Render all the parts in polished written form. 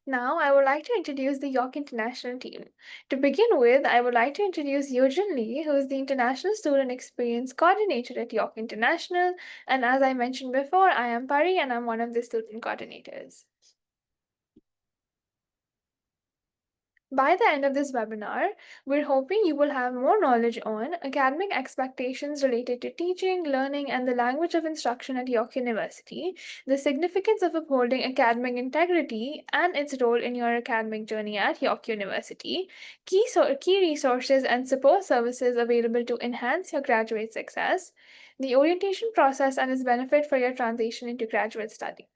Now, I would like to introduce the York International team. To begin with, I would like to introduce Eugen Lee, who is the International Student Experience Coordinator at York International. And as I mentioned before, I am Pari and I'm one of the student coordinators. By the end of this webinar, we're hoping you will have more knowledge on academic expectations related to teaching, learning, and the language of instruction at York University, the significance of upholding academic integrity and its role in your academic journey at York University, key resources and support services available to enhance your graduate success, the orientation process and its benefit for your transition into graduate studies.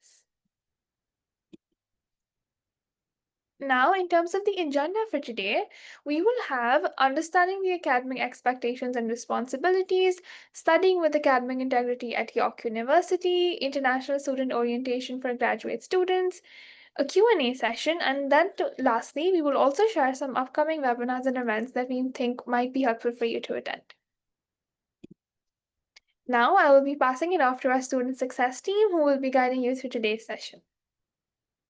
Now, in terms of the agenda for today, we will have understanding the academic expectations and responsibilities, studying with academic integrity at York University, international student orientation for graduate students, a Q&A session, and then lastly, we will also share some upcoming webinars and events that we think might be helpful for you to attend. Now, I will be passing it off to our student success team who will be guiding you through today's session.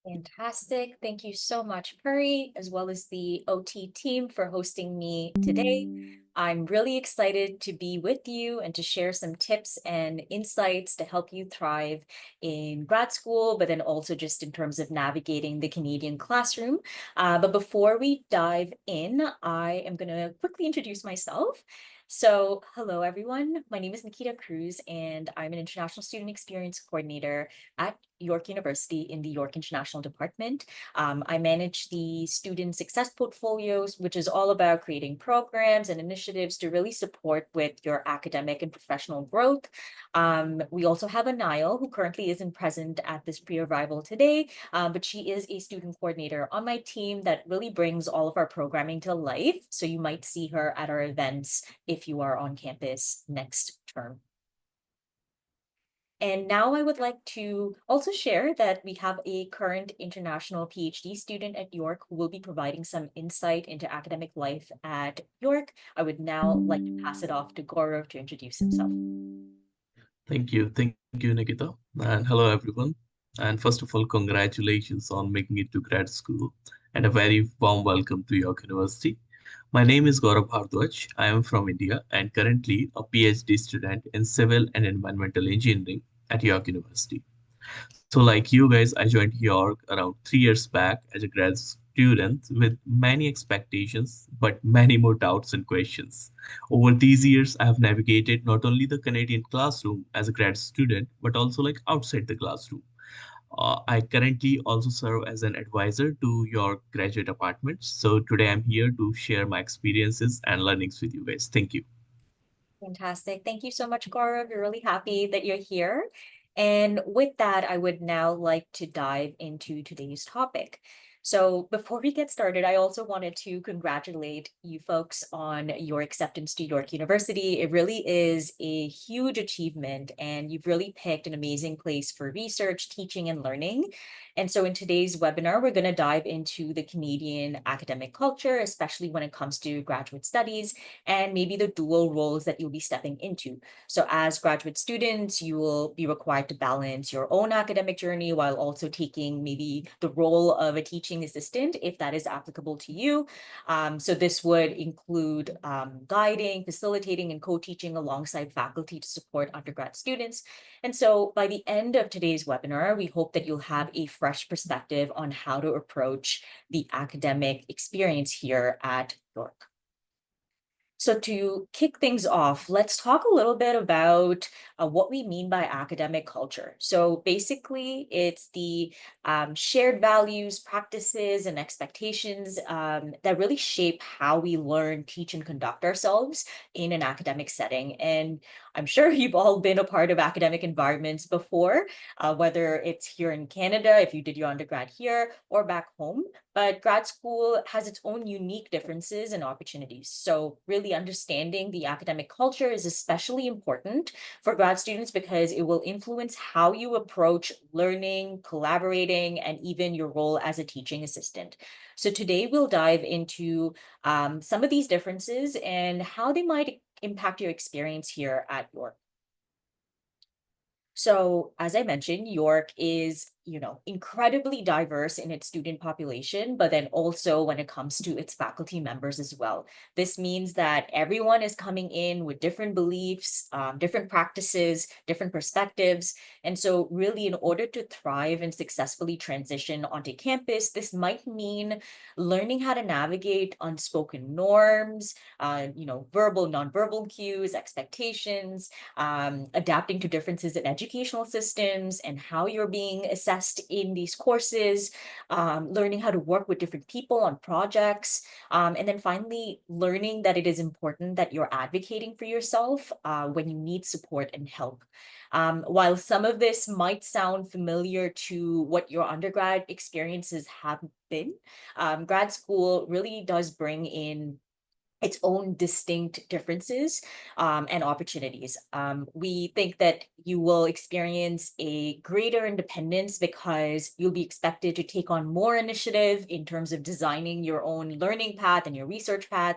Fantastic. Thank you so much, Puri, as well as the OT team for hosting me today. I'm really excited to be with you and to share some tips and insights to help you thrive in grad school, but then also just in terms of navigating the Canadian classroom. But before we dive in, I am going to quickly introduce myself. So, hello, everyone. My name is Nikita Cruz, and I'm an International Student Experience Coordinator at York University in the York International Department. I manage the student success portfolios, which is all about creating programs and initiatives to really support with your academic and professional growth. We also have Anil, who currently isn't present at this pre-arrival today, but she is a student coordinator on my team that really brings all of our programming to life. So you might see her at our events if you are on campus next term. And now I would like to also share that we have a current international PhD student at York who will be providing some insight into academic life at York. I would now like to pass it off to Gaurav to introduce himself. Thank you. Thank you, Nikita. And hello, everyone. And first of all, congratulations on making it to grad school and a very warm welcome to York University. My name is Gaurav Bhardwaj. I am from India and currently a PhD student in civil and environmental engineering at York University. So, like you guys, I joined York around 3 years back as a grad student with many expectations, but many more doubts and questions. Over these years, I have navigated not only the Canadian classroom as a grad student, but also like outside the classroom. I currently also serve as an advisor to your graduate apartments. So today I'm here to share my experiences and learnings with you guys. Thank you. Fantastic. Thank you so much, Gaurav. We're really happy that you're here. And with that, I would now like to dive into today's topic. So before we get started, I also wanted to congratulate you folks on your acceptance to York University. It really is a huge achievement, and you've really picked an amazing place for research, teaching, and learning. And so in today's webinar, we're going to dive into the Canadian academic culture, especially when it comes to graduate studies and maybe the dual roles that you'll be stepping into. So as graduate students, you will be required to balance your own academic journey while also taking maybe the role of a teaching assistant, if that is applicable to you. So this would include guiding, facilitating, and co-teaching alongside faculty to support undergrad students. And so by the end of today's webinar, we hope that you'll have a fresh perspective on how to approach the academic experience here at York. So to kick things off, let's talk a little bit about what we mean by academic culture. So basically, it's the shared values, practices, and expectations that really shape how we learn, teach, and conduct ourselves in an academic setting. And I'm sure you've all been a part of academic environments before, whether it's here in Canada, if you did your undergrad here, or back home. But grad school has its own unique differences and opportunities. So really understanding the academic culture is especially important for grad students because it will influence how you approach learning, collaborating, and even your role as a teaching assistant. So today we'll dive into some of these differences and how they might impact your experience here at York. So, as I mentioned, York is, incredibly diverse in its student population, but then also when it comes to its faculty members as well. This means that everyone is coming in with different beliefs, different practices, different perspectives. And so, really, in order to thrive and successfully transition onto campus, this might mean learning how to navigate unspoken norms, verbal, nonverbal cues, expectations, adapting to differences in educational systems and how you're being assessed in these courses, learning how to work with different people on projects, and then finally learning that it is important that you're advocating for yourself when you need support and help. While some of this might sound familiar to what your undergrad experiences have been, grad school really does bring in its own distinct differences and opportunities. We think that you will experience a greater independence because you'll be expected to take on more initiative in terms of designing your own learning path and your research path.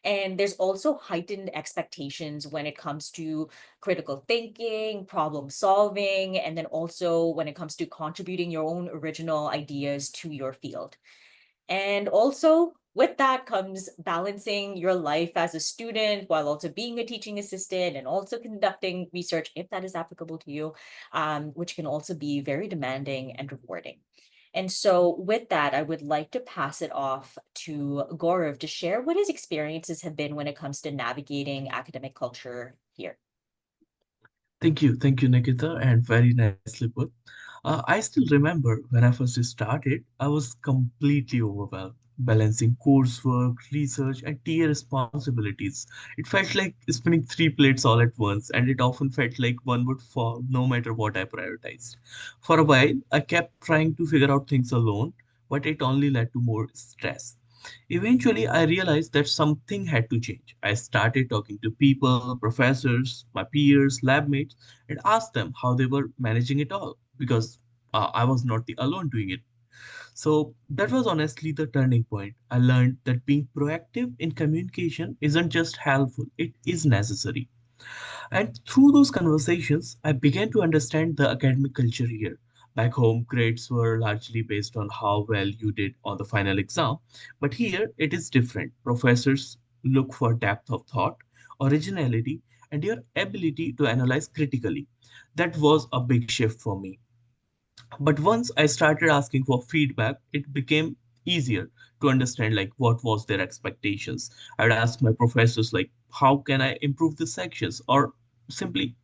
And there's also heightened expectations when it comes to critical thinking, problem solving, and then also when it comes to contributing your own original ideas to your field. And also, with that comes balancing your life as a student while also being a teaching assistant and also conducting research, if that is applicable to you, which can also be very demanding and rewarding. And so, with that, I would like to pass it off to Gaurav to share what his experiences have been when it comes to navigating academic culture here. Thank you, Nikita, and very nicely put. I still remember when I first started, I was completely overwhelmed, balancing coursework, research, and TA responsibilities. It felt like spinning three plates all at once, and it often felt like one would fall no matter what I prioritized. For a while, I kept trying to figure out things alone, but it only led to more stress. Eventually, I realized that something had to change. I started talking to people, professors, my peers, lab mates, and asked them how they were managing it all because I was not the alone doing it. So that was honestly the turning point. I learned that being proactive in communication isn't just helpful, it is necessary. And through those conversations, I began to understand the academic culture here. Back home, grades were largely based on how well you did on the final exam, but here it is different. Professors look for depth of thought, originality, and your ability to analyze critically. That was a big shift for me. But once I started asking for feedback, it became easier to understand like what was their expectations. I would ask my professors like how can I improve the sections or simply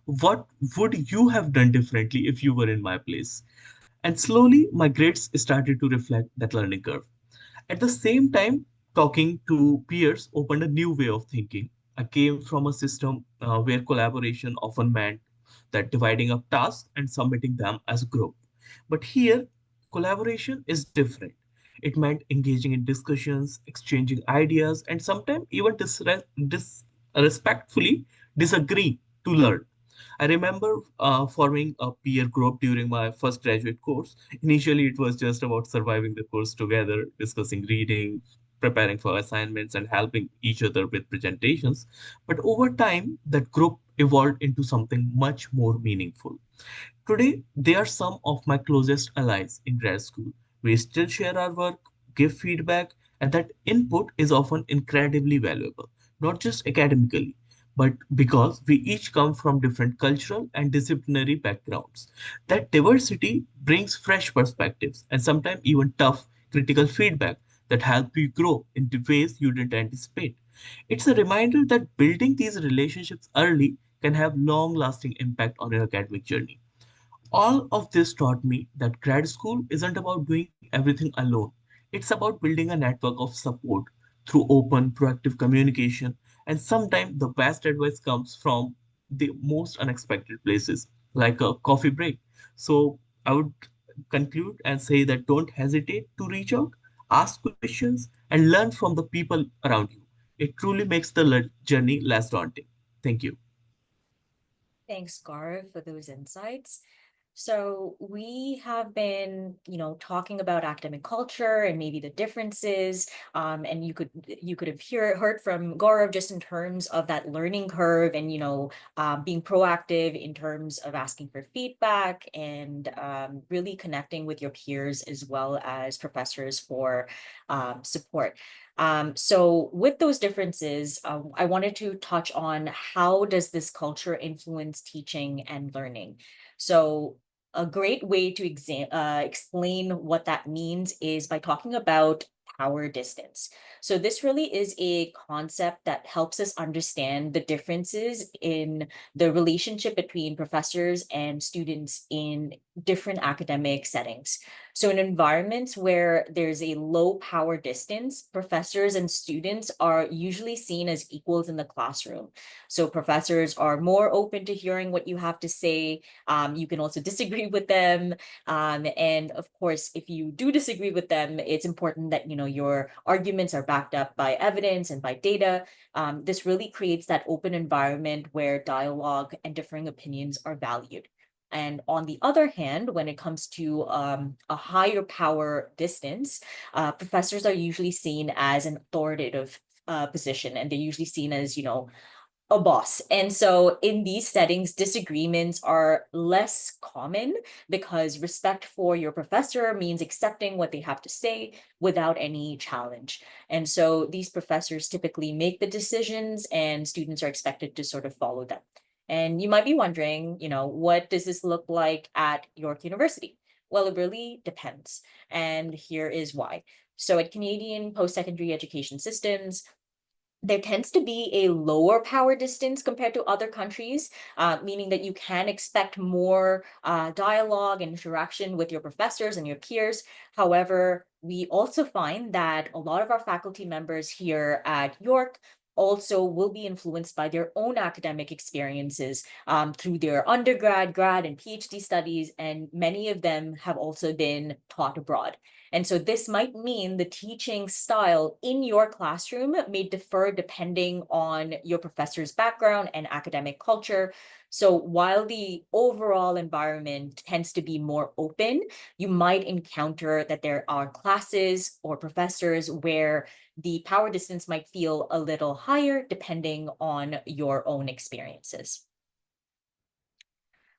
what would you have done differently if you were in my place. And slowly my grades started to reflect that learning curve. At the same time, talking to peers opened a new way of thinking. I came from a system where collaboration often meant that dividing up tasks and submitting them as a group. But here, collaboration is different. It meant engaging in discussions, exchanging ideas, and sometimes even respectfully disagree to learn. I remember forming a peer group during my first graduate course. Initially, it was just about surviving the course together, discussing reading, preparing for assignments, and helping each other with presentations. But over time, that group evolved into something much more meaningful. Today, they are some of my closest allies in grad school. We still share our work, give feedback, and that input is often incredibly valuable, not just academically, but because we each come from different cultural and disciplinary backgrounds. That diversity brings fresh perspectives and sometimes even tough critical feedback that help you grow in the ways you didn't anticipate. It's a reminder that building these relationships early can have long lasting impact on your academic journey. All of this taught me that grad school isn't about doing everything alone. It's about building a network of support through open, proactive communication, and sometimes the best advice comes from the most unexpected places, like a coffee break. So I would conclude and say that don't hesitate to reach out, ask questions, and learn from the people around you. It truly makes the journey less daunting. Thank you. Thanks, Gaurav, for those insights. So we have been, talking about academic culture and maybe the differences. And you could have heard from Gaurav just in terms of that learning curve and being proactive in terms of asking for feedback and really connecting with your peers as well as professors for support. So with those differences, I wanted to touch on how does this culture influence teaching and learning. So a great way to explain what that means is by talking about power distance. So this really is a concept that helps us understand the differences in the relationship between professors and students in different academic settings. So in environments where there's a low power distance, professors and students are usually seen as equals in the classroom. So professors are more open to hearing what you have to say. You can also disagree with them. And of course, if you do disagree with them, it's important that your arguments are backed up by evidence and by data. This really creates that open environment where dialogue and differing opinions are valued. And on the other hand, when it comes to a higher power distance, professors are usually seen as an authoritative position, and they're usually seen as, a boss. And so in these settings, disagreements are less common because respect for your professor means accepting what they have to say without any challenge. And so these professors typically make the decisions and students are expected to sort of follow them. And you might be wondering, what does this look like at York University? Well, it really depends. And here is why. So at Canadian post-secondary education systems, there tends to be a lower power distance compared to other countries, meaning that you can expect more dialogue and interaction with your professors and your peers. However, we also find that a lot of our faculty members here at York also will be influenced by their own academic experiences through their undergrad, grad, and PhD studies, and many of them have also been taught abroad. And so this might mean the teaching style in your classroom may differ depending on your professor's background and academic culture. So while the overall environment tends to be more open, you might encounter that there are classes or professors where the power distance might feel a little higher depending on your own experiences.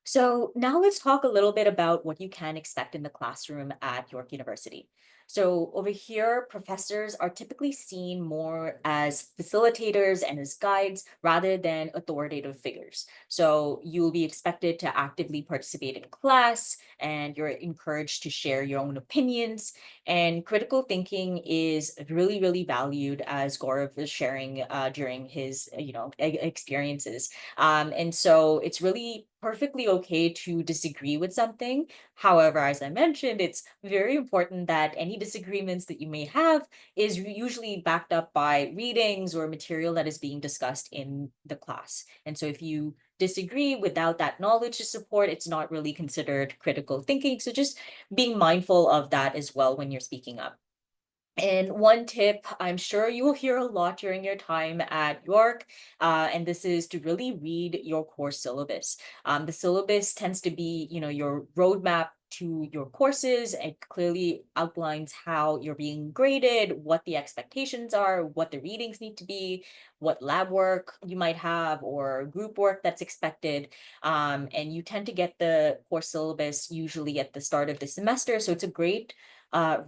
So now let's talk a little bit about what you can expect in the classroom at York University. So over here, professors are typically seen more as facilitators and as guides rather than authoritative figures. So you'll be expected to actively participate in class and you're encouraged to share your own opinions. And critical thinking is really, really valued, as Gaurav was sharing during his, experiences. And so it's really perfectly okay to disagree with something. However, as I mentioned, it's very important that any disagreements that you may have is usually backed up by readings or material that is being discussed in the class. And so if you disagree without that knowledge to support, it's not really considered critical thinking. So just being mindful of that as well when you're speaking up. And one tip I'm sure you will hear a lot during your time at York, and this is to really read your course syllabus. The syllabus tends to be, your roadmap to your courses. It clearly outlines how you're being graded, what the expectations are, what the readings need to be, what lab work you might have, or group work that's expected. And you tend to get the course syllabus usually at the start of the semester. So it's a great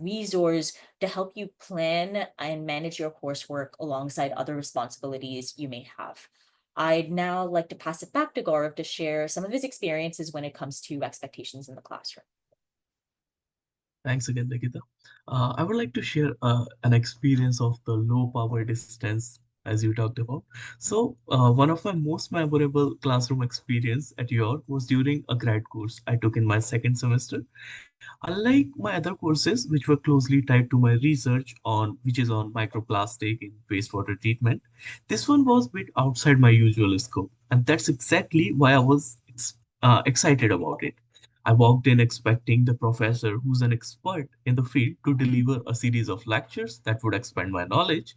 resource to help you plan and manage your coursework alongside other responsibilities you may have. I'd now like to pass it back to Gaurav to share some of his experiences when it comes to expectations in the classroom. Thanks again, Nikita. I would like to share an experience of the low power distance as you talked about. So, one of my most memorable classroom experience at York was during a grad course I took in my second semester. Unlike my other courses, which were closely tied to my research on which is on microplastic in wastewater treatment, this one was a bit outside my usual scope, and that's exactly why I was excited about it. I walked in expecting the professor, who's an expert in the field, to deliver a series of lectures that would expand my knowledge.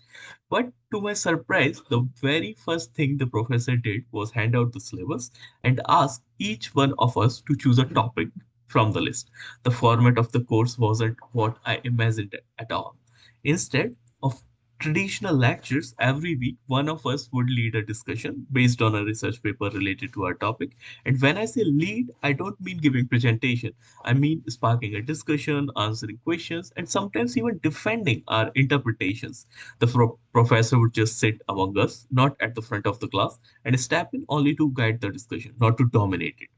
But to my surprise, the very first thing the professor did was hand out the syllabus and ask each one of us to choose a topic from the list. The format of the course wasn't what I imagined at all. Instead of traditional lectures, every week one of us would lead a discussion based on a research paper related to our topic. And when I say lead, I don't mean giving presentation. I mean sparking a discussion, answering questions, and sometimes even defending our interpretations. The professor would just sit among us, not at the front of the class, and step in only to guide the discussion, not to dominate it.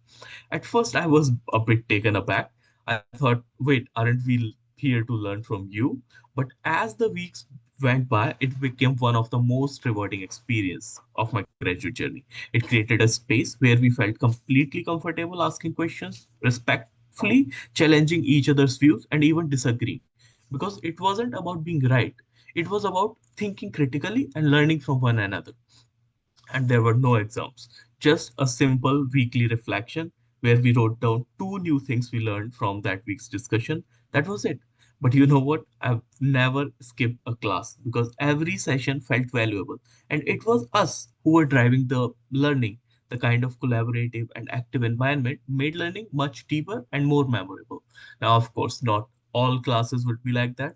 At first, I was a bit taken aback. I thought, wait, aren't we here to learn from you? But as the weeks went by, it became one of the most rewarding experience of my graduate journey. It created a space where we felt completely comfortable asking questions, respectfully challenging each other's views, and even disagreeing. Because it wasn't about being right, it was about thinking critically and learning from one another. And there were no exams, just a simple weekly reflection where we wrote down two new things we learned from that week's discussion. That was it. But you know what? I've never skipped a class because every session felt valuable. And it was us who were driving the learning. The kind of collaborative and active environment made learning much deeper and more memorable. Now, of course, not all classes would be like that.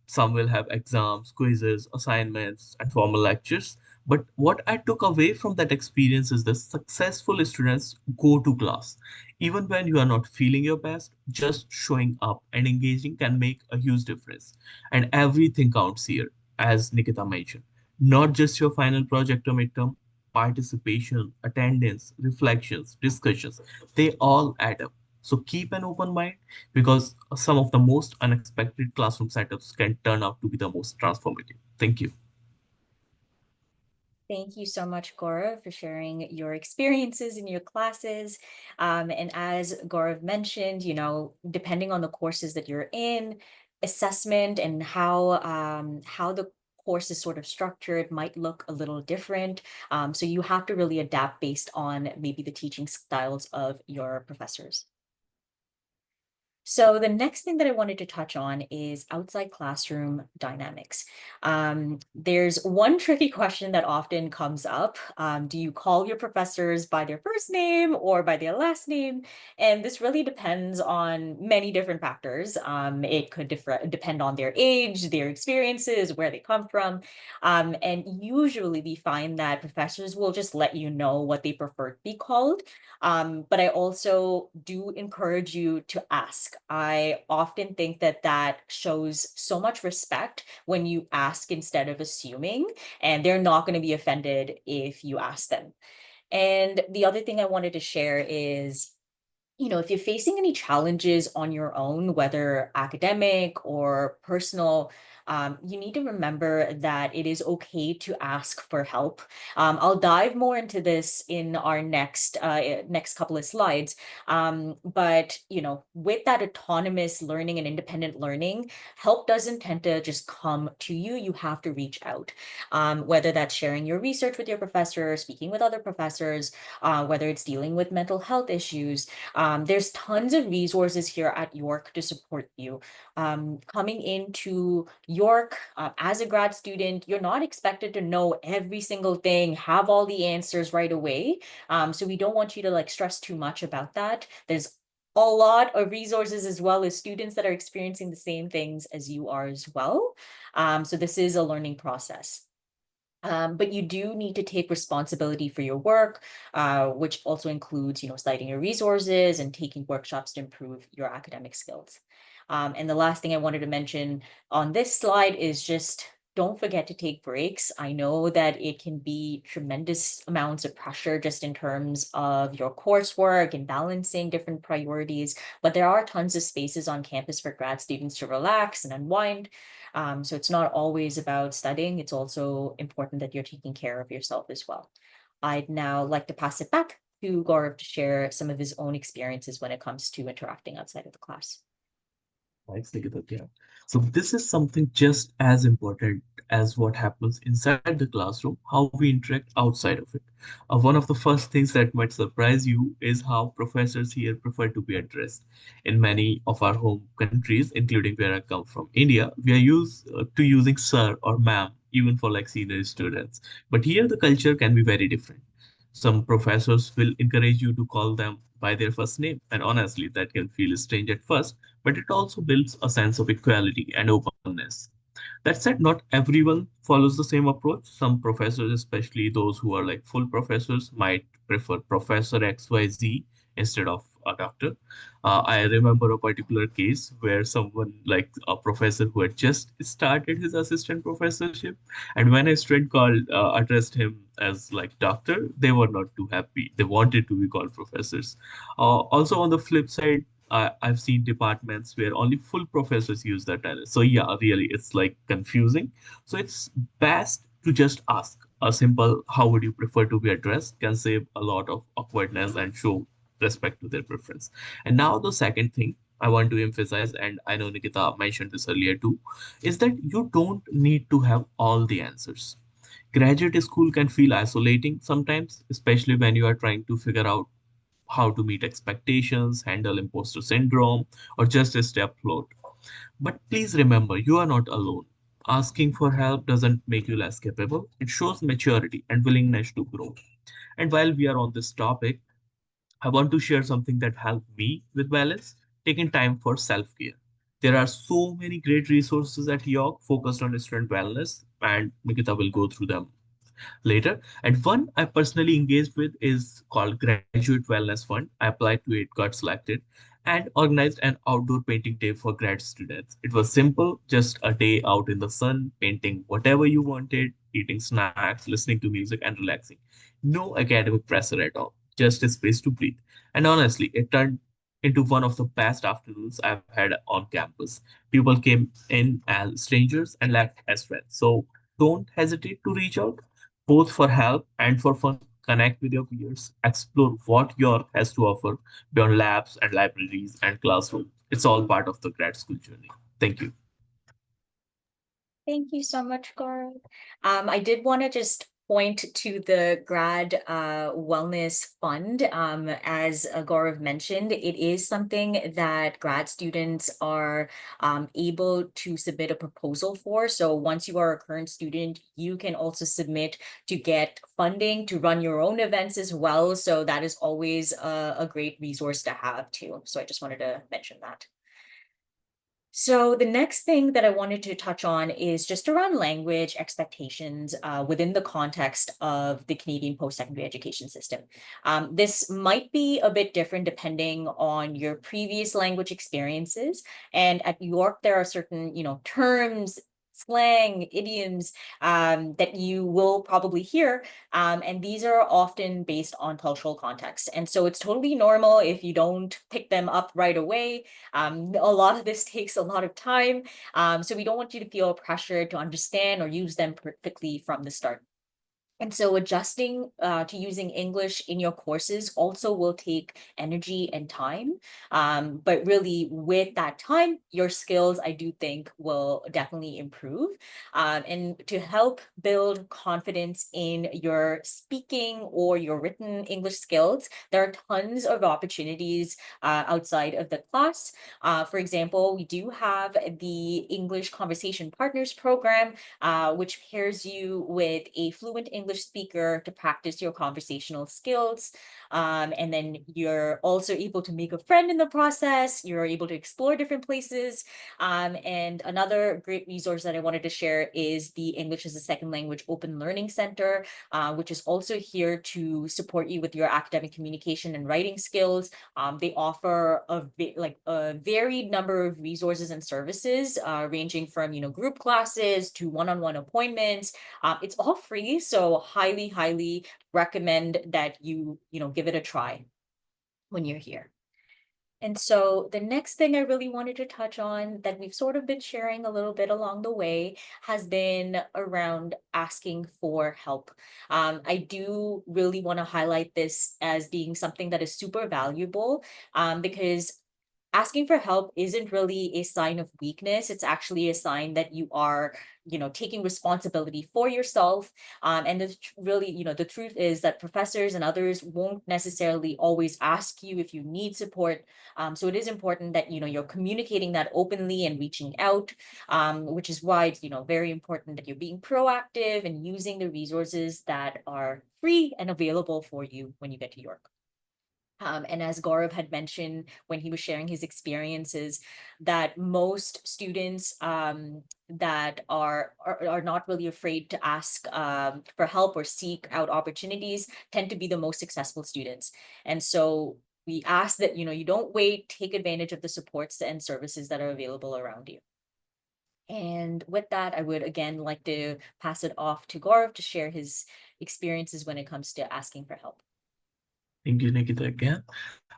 Some will have exams, quizzes, assignments, and formal lectures. But what I took away from that experience is the successful students go to class. Even when you are not feeling your best, just showing up and engaging can make a huge difference. And everything counts here, as Nikita mentioned. Not just your final project or midterm, participation, attendance, reflections, discussions, they all add up. So keep an open mind because some of the most unexpected classroom setups can turn out to be the most transformative. Thank you. Thank you so much, Gaurav, for sharing your experiences in your classes. And as Gaurav mentioned, depending on the courses that you're in, assessment and how the course is sort of structured might look a little different. So you have to really adapt based on maybe the teaching styles of your professors. So the next thing that I wanted to touch on is outside classroom dynamics. There's one tricky question that often comes up. Do you call your professors by their first name or by their last name? And this really depends on many different factors. It could depend on their age, their experiences, where they come from. And usually we find that professors will just let you know what they prefer to be called. But I also do encourage you to ask. I often think that that shows so much respect when you ask instead of assuming, and they're not going to be offended if you ask them. And the other thing I wanted to share is, if you're facing any challenges on your own, whether academic or personal, you need to remember that it is okay to ask for help. I'll dive more into this in our next couple of slides. But with that autonomous learning and independent learning, help doesn't tend to just come to you. You have to reach out, whether that's sharing your research with your professor, speaking with other professors, whether it's dealing with mental health issues. There's tons of resources here at York to support you. Coming into York as a grad student, you're not expected to know every single thing, have all the answers right away. So we don't want you to stress too much about that. There's a lot of resources as well as students that are experiencing the same things as you are as well. So this is a learning process. But you do need to take responsibility for your work, which also includes, citing your resources and taking workshops to improve your academic skills. And the last thing I wanted to mention on this slide is just don't forget to take breaks. I know that it can be tremendous amounts of pressure just in terms of your coursework and balancing different priorities, but there are tons of spaces on campus for grad students to relax and unwind. So it's not always about studying. It's also important that you're taking care of yourself as well. I'd now like to pass it back to Gaurav to share some of his own experiences when it comes to interacting outside of the class. Thanks, Nikita. Yeah. So this is something just as important as what happens inside the classroom, how we interact outside of it. One of the first things that might surprise you is how professors here prefer to be addressed. In many of our home countries, including where I come from, India, we are used to using sir or ma'am, even for like senior students. But here the culture can be very different. Some professors will encourage you to call them by their first name, and honestly, that can feel strange at first, but it also builds a sense of equality and openness. That said, not everyone follows the same approach. Some professors, especially those who are like full professors, might prefer Professor XYZ instead of a doctor. I remember a particular case where someone, like a professor who had just started his assistant professorship, and when a student called addressed him as like doctor, they were not too happy. They wanted to be called professors. Also, on the flip side, I've seen departments where only full professors use that title. So yeah, really, it's like confusing. So it's best to just ask. A simple "How would you prefer to be addressed?" can save a lot of awkwardness and show respect to their preference. And now the second thing I want to emphasize, and I know Nikita mentioned this earlier too, is that you don't need to have all the answers. Graduate school can feel isolating sometimes, especially when you are trying to figure out how to meet expectations, handle imposter syndrome, or just stay afloat. But please remember, you are not alone. Asking for help doesn't make you less capable, it shows maturity and willingness to grow. And while we are on this topic, I want to share something that helped me with balance, taking time for self care. There are so many great resources at York focused on student wellness, and Nikita will go through them later. And one I personally engaged with is called Graduate Wellness Fund. I applied to it, got selected, and organized an outdoor painting day for grad students. It was simple, just a day out in the sun, painting whatever you wanted, eating snacks, listening to music, and relaxing. No academic pressure at all, just a space to breathe. And honestly, it turned into one of the best afternoons I've had on campus. People came in as strangers and left as friends. So don't hesitate to reach out both for help and for fun. Connect with your peers, explore what York has to offer beyond labs and libraries and classrooms. It's all part of the grad school journey. Thank you. Thank you so much, Gaurav. I did want to just point to the grad wellness fund. As Gaurav mentioned, it is something that grad students are able to submit a proposal for. So once you are a current student, you can also submit to get funding to run your own events as well. So that is always a great resource to have too. So I just wanted to mention that. So the next thing that I wanted to touch on is just around language expectations within the context of the Canadian post-secondary education system. This might be a bit different depending on your previous language experiences. And at York, there are certain, terms, slang, idioms that you will probably hear. And these are often based on cultural context. And so it's totally normal if you don't pick them up right away. A lot of this takes a lot of time. So we don't want you to feel pressured to understand or use them perfectly from the start. And so adjusting to using English in your courses also will take energy and time. But really, with that time, your skills, I do think, will definitely improve. And to help build confidence in your speaking or your written English skills, there are tons of opportunities outside of the class. For example, we do have the English Conversation Partners program, which pairs you with a fluent English speaker to practice your conversational skills. And then you're also able to make a friend in the process. You're able to explore different places. And another great resource that I wanted to share is the English as a Second Language Open Learning Center, which is also here to support you with your academic communication and writing skills. They offer a varied number of resources and services, ranging from group classes to one-on-one appointments. It's all free, so highly recommend that you give it a try when you're here. And so the next thing I really wanted to touch on that we've sort of been sharing a little bit along the way has been around asking for help. I do really want to highlight this as being something that is super valuable, because asking for help isn't really a sign of weakness. It's actually a sign that you are, taking responsibility for yourself. And really, the truth is that professors and others won't necessarily always ask you if you need support. So it is important that, you're communicating that openly and reaching out, which is why it's, very important that you're being proactive and using the resources that are free and available for you when you get to York. And as Gaurav had mentioned when he was sharing his experiences, that most students that are not really afraid to ask for help or seek out opportunities tend to be the most successful students. And so we ask that you don't wait, take advantage of the supports and services that are available around you. And with that, I would again like to pass it off to Gaurav to share his experiences when it comes to asking for help. Thank you, Nikita, again.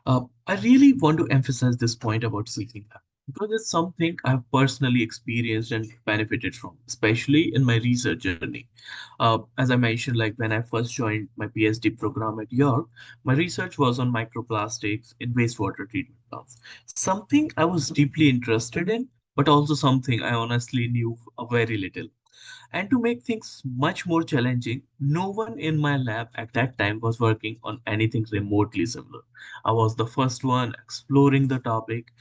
I really want to emphasize this point about seeking help because it's something I've personally experienced and benefited from, especially in my research journey. As I mentioned, like when I first joined my PhD program at York, my research was on microplastics in wastewater treatment plants, something I was deeply interested in, but also something I honestly knew very little. And to make things much more challenging, no one in my lab at that time was working on anything remotely similar. I was the first one exploring the topic.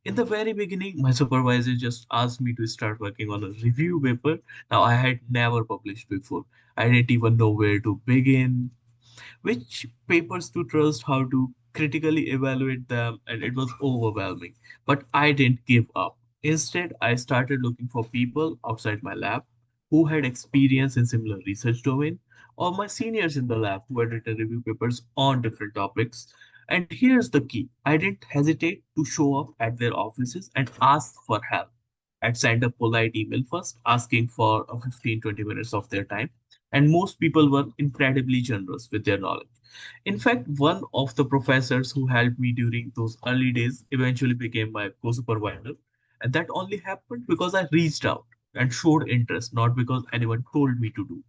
In the very beginning, my supervisor just asked me to start working on a review paper. Now, I had never published before. I didn't even know where to begin, which papers to trust, how to critically evaluate them, and it was overwhelming. But I didn't give up. Instead, I started looking for people outside my lab who had experience in similar research domain or my seniors in the lab who had written review papers on different topics. And here's the key. I didn't hesitate to show up at their offices and ask for help. I'd send a polite email first asking for a 15-20 minutes of their time, and most people were incredibly generous with their knowledge. In fact, one of the professors who helped me during those early days eventually became my co supervisor, and that only happened because I reached out and showed interest, not because anyone told me to do.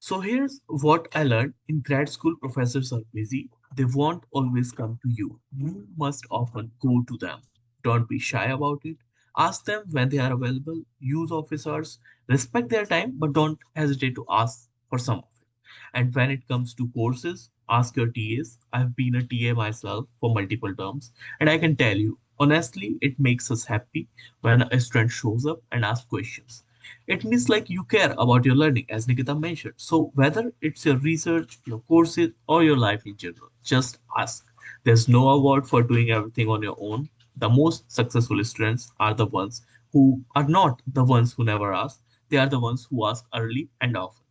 So here's what I learned. In grad school, professors are busy. They won't always come to you. You must often go to them. Don't be shy about it. Ask them when they are available. Use office hours. Respect their time, but don't hesitate to ask for some of it. And when it comes to courses, ask your TAs. I've been a TA myself for multiple terms, and I can tell you, honestly, it makes us happy when a student shows up and asks questions. It means like you care about your learning, as Nikita mentioned. So whether it's your research, your courses, or your life in general, just ask. There's no award for doing everything on your own. The most successful students are the ones who are not the ones who never ask. They are the ones who ask early and often.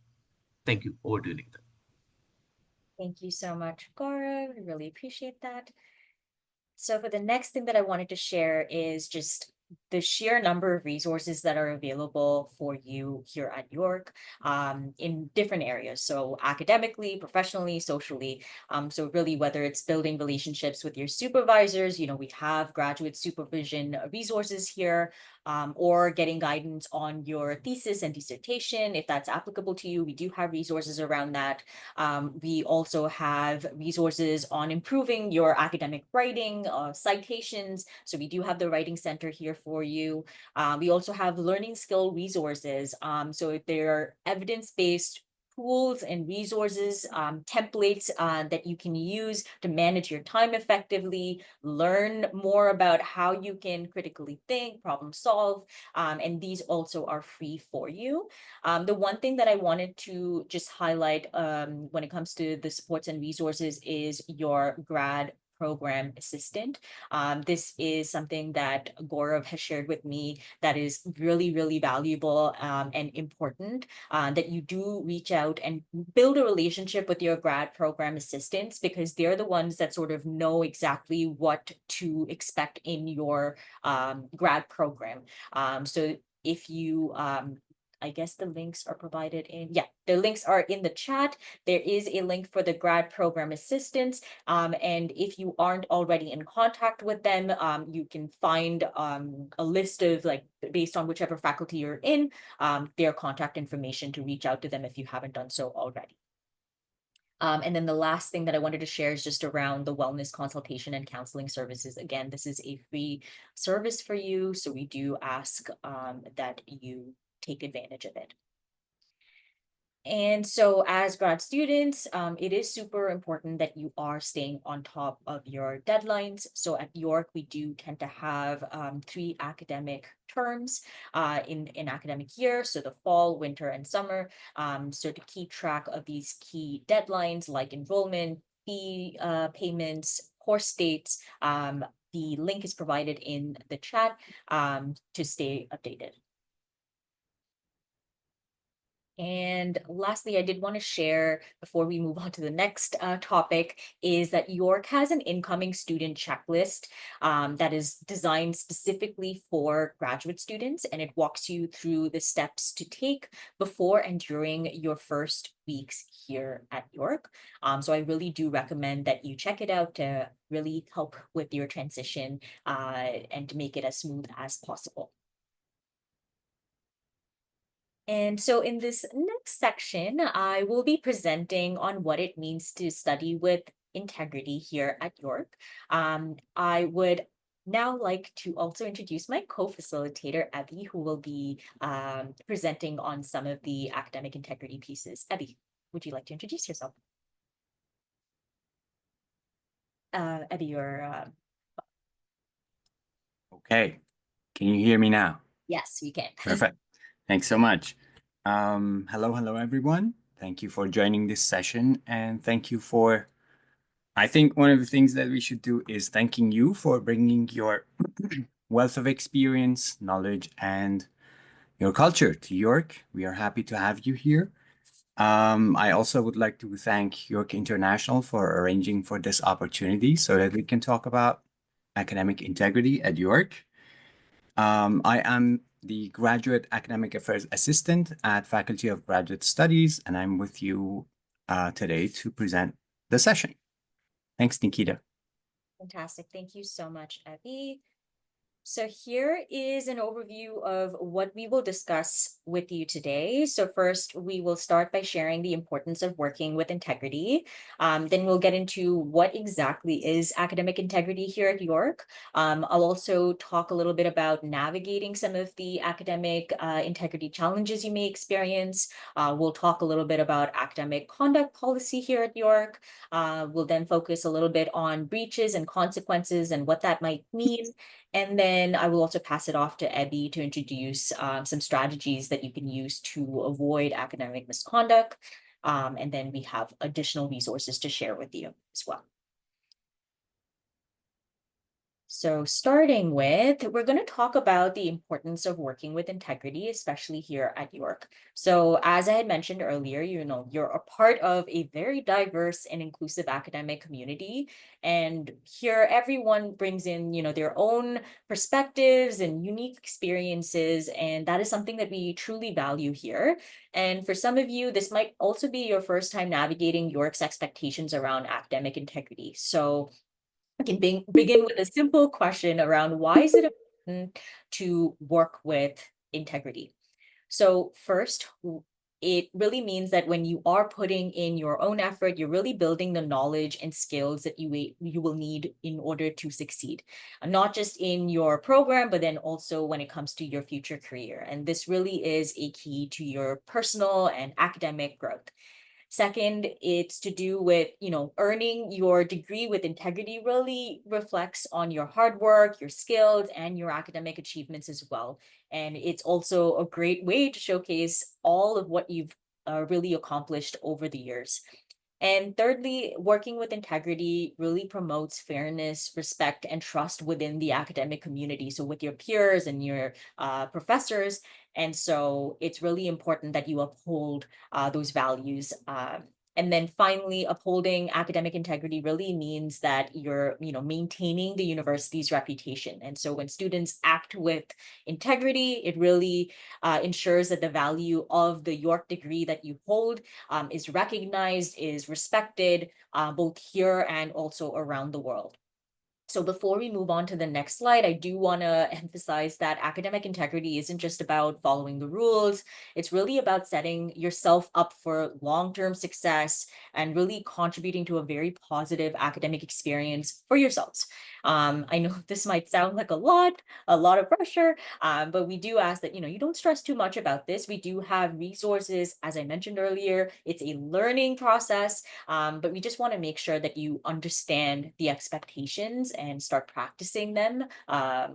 Thank you. Over to you, Nikita. Thank you so much, Gaurav. I really appreciate that. So for the next thing that I wanted to share is just the sheer number of resources that are available for you here at York in different areas. So academically, professionally, socially. So really whether it's building relationships with your supervisors, we have graduate supervision resources here, or getting guidance on your thesis and dissertation, if that's applicable to you, we do have resources around that. We also have resources on improving your academic writing, citations. So we do have the Writing Center here for you. We also have learning skill resources. So if they're evidence-based tools and resources, templates that you can use to manage your time effectively, learn more about how you can critically think, problem solve, and these also are free for you. The one thing that I wanted to just highlight when it comes to the supports and resources is your grad program assistant. This is something that Gaurav has shared with me that is really, really valuable and important, that you do reach out and build a relationship with your grad program assistants, because they're the ones that sort of know exactly what to expect in your grad program. So if you I guess the links are provided in, yeah, the links are in the chat. There is a link for the grad program assistants. And if you aren't already in contact with them, you can find a list of, like, based on whichever faculty you're in, their contact information to reach out to them if you haven't done so already. And then the last thing that I wanted to share is just around the wellness consultation and counseling services. Again, this is a free service for you, so we do ask that you take advantage of it. And so as grad students, it is super important that you are staying on top of your deadlines. So at York, we do tend to have 3 academic terms in academic year. So the fall, winter, and summer. So to keep track of these key deadlines like enrollment, fee payments, course dates, the link is provided in the chat to stay updated. And lastly, I did want to share before we move on to the next topic is that York has an incoming student checklist that is designed specifically for graduate students, and it walks you through the steps to take before and during your first weeks here at York. So I really do recommend that you check it out to really help with your transition and to make it as smooth as possible. And so in this next section, I will be presenting on what it means to study with integrity here at York. I would now like to also introduce my co-facilitator, Abby, who will be presenting on some of the academic integrity pieces. Abby, would you like to introduce yourself? Abby, you're... Okay, can you hear me now? Yes, we can. Perfect. Thanks so much. Hello, everyone. Thank you for joining this session, and thank you for, I think one of the things that we should do is thanking you for bringing your wealth of experience, knowledge, and your culture to York. We are happy to have you here. I also would like to thank York International for arranging for this opportunity so that we can talk about academic integrity at York. I am the Graduate Academic Affairs Assistant at Faculty of Graduate Studies, and I'm with you today to present the session. Thanks, Nikita. Fantastic. Thank you so much, Abby. So here is an overview of what we will discuss with you today. So first, we will start by sharing the importance of working with integrity. Then we'll get into what exactly is academic integrity here at York. I'll also talk a little bit about navigating some of the academic integrity challenges you may experience. We'll talk a little bit about academic conduct policy here at York. We'll then focus a little bit on breaches and consequences and what that might mean. And then I will also pass it off to Abby to introduce some strategies that you can use to avoid academic misconduct. And then we have additional resources to share with you as well. So starting with, we're going to talk about the importance of working with integrity, especially here at York. So as I had mentioned earlier, you're a part of a very diverse and inclusive academic community. And here everyone brings in, their own perspectives and unique experiences. And that is something that we truly value here. And for some of you, this might also be your first time navigating York's expectations around academic integrity. So I can begin with a simple question around why is it important to work with integrity? So first, it really means that when you are putting in your own effort, you're really building the knowledge and skills that you will need in order to succeed, not just in your program, but then also when it comes to your future career. And this really is a key to your personal and academic growth. Second, it's to do with, earning your degree with integrity really reflects on your hard work, your skills, and your academic achievements as well. And it's also a great way to showcase all of what you've really accomplished over the years. And thirdly, working with integrity really promotes fairness, respect, and trust within the academic community. So with your peers and your professors. And so it's really important that you uphold those values. And then finally, upholding academic integrity really means that you're, maintaining the university's reputation. And so when students act with integrity, it really ensures that the value of the York degree that you hold is recognized, is respected, both here and also around the world. So before we move on to the next slide, I do want to emphasize that academic integrity isn't just about following the rules. It's really about setting yourself up for long-term success and really contributing to a very positive academic experience for yourselves. I know this might sound like a lot of pressure, but we do ask that, you don't stress too much about this. We do have resources, as I mentioned earlier. It's a learning process, but we just want to make sure that you understand the expectations and start practicing them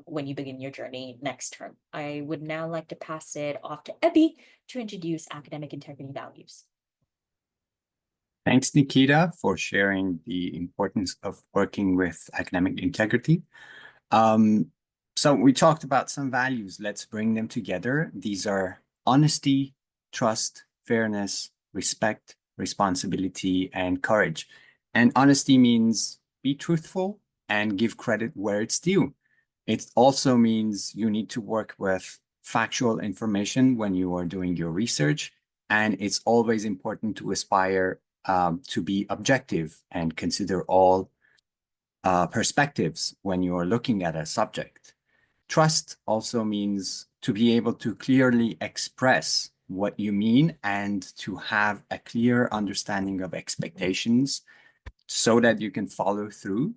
when you begin your journey next term. I would now like to pass it off to Abby to introduce academic integrity values. Thanks, Nikita, for sharing the importance of working with academic integrity. So we talked about some values. Let's bring them together. These are honesty, trust, fairness, respect, responsibility, and courage. And honesty means be truthful and give credit where it's due. It also means you need to work with factual information when you are doing your research. And it's always important to aspire to be objective and consider all perspectives when you are looking at a subject. Trust also means to be able to clearly express what you mean and to have a clear understanding of expectations so that you can follow through.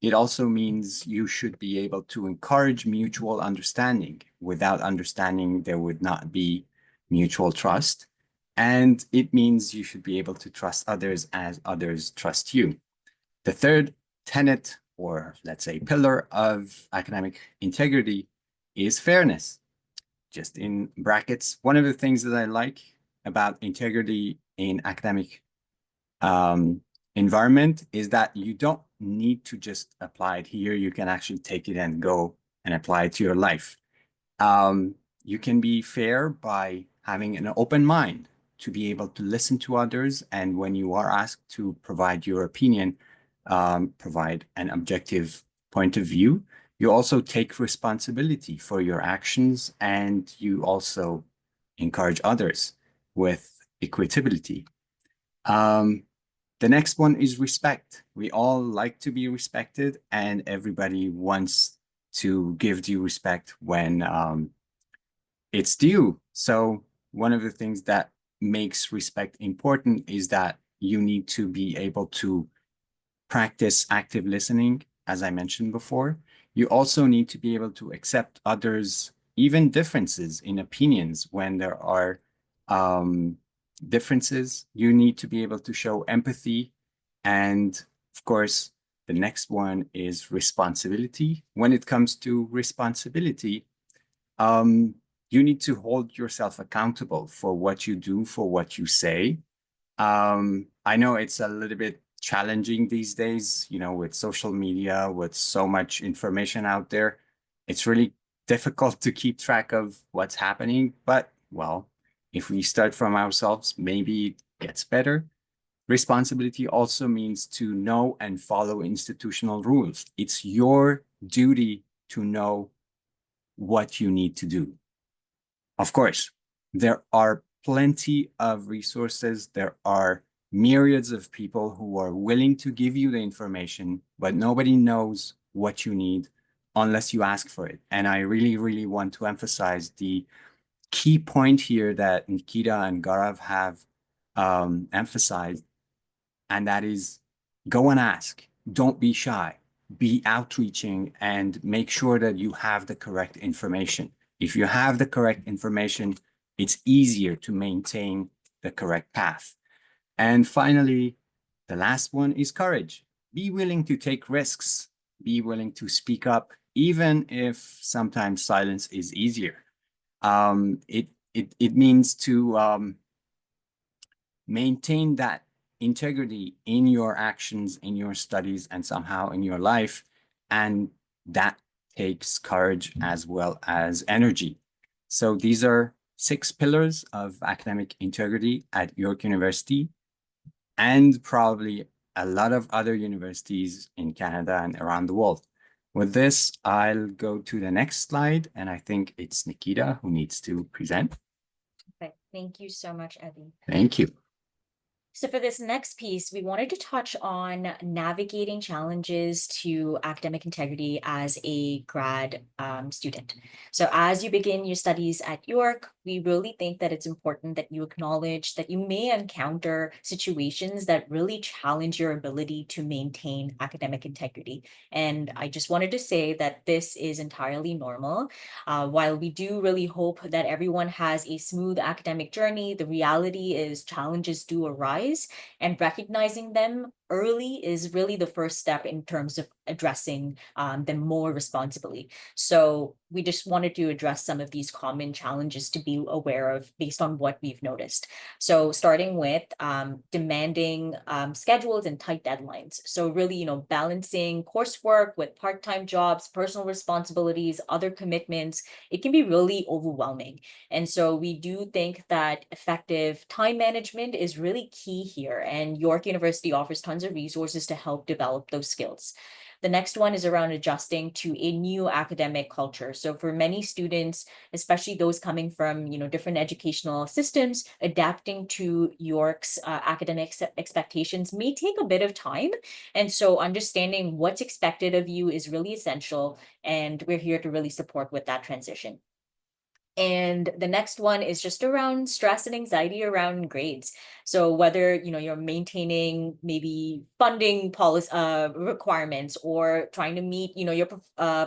It also means you should be able to encourage mutual understanding. Without understanding, there would not be mutual trust. And it means you should be able to trust others as others trust you. The third tenet, or let's say pillar of academic integrity, is fairness. Just in brackets, one of the things that I like about integrity in academic environment is that you don't need to just apply it here. You can actually take it and go and apply it to your life. You can be fair by having an open mind, to be able to listen to others, and when you are asked to provide your opinion, provide an objective point of view. You also take responsibility for your actions, and you also encourage others with equitability. The next one is respect. We all like to be respected, and everybody wants to give due respect when it's due. So one of the things that makes respect important is that you need to be able to practice active listening, as I mentioned before. You also need to be able to accept others, even differences in opinions. When there are differences, you need to be able to show empathy. And of course, the next one is responsibility. When it comes to responsibility, you need to hold yourself accountable for what you do, for what you say. I know it's a little bit challenging these days, with social media, with so much information out there. It's really difficult to keep track of what's happening, but well, if we start from ourselves, maybe it gets better. Responsibility also means to know and follow institutional rules. It's your duty to know what you need to do. Of course, there are plenty of resources. There are myriads of people who are willing to give you the information, but nobody knows what you need unless you ask for it. And I really, really want to emphasize the key point here that Nikita and Gaurav have emphasized, and that is go and ask. Don't be shy. Be outreaching and make sure that you have the correct information. If you have the correct information, it's easier to maintain the correct path. And finally, the last one is courage. Be willing to take risks. Be willing to speak up, even if sometimes silence is easier. It means to maintain that integrity in your actions, in your studies, and somehow in your life. And that takes courage as well as energy. So these are 6 pillars of academic integrity at York University, and probably a lot of other universities in Canada and around the world. With this, I'll go to the next slide, and I think it's Nikita who needs to present. Okay, thank you so much, Abby. Thank you. So for this next piece, we wanted to touch on navigating challenges to academic integrity as a grad student. So as you begin your studies at York, we really think that it's important that you acknowledge that you may encounter situations that really challenge your ability to maintain academic integrity. And I just wanted to say that this is entirely normal. While we do really hope that everyone has a smooth academic journey, the reality is challenges do arise, and recognizing them early is really the first step in terms of addressing them more responsibly. So we just wanted to address some of these common challenges to be aware of based on what we've noticed. So starting with demanding schedules and tight deadlines. So really, balancing coursework with part-time jobs, personal responsibilities, other commitments, it can be really overwhelming. And so we do think that effective time management is really key here. And York University offers tons of resources to help develop those skills. The next one is around adjusting to a new academic culture. So for many students, especially those coming from different educational systems, adapting to York's academic expectations may take a bit of time. And so understanding what's expected of you is really essential. And we're here to really support with that transition. And the next one is just around stress and anxiety around grades. So whether you're maintaining maybe funding policy requirements, or trying to meet your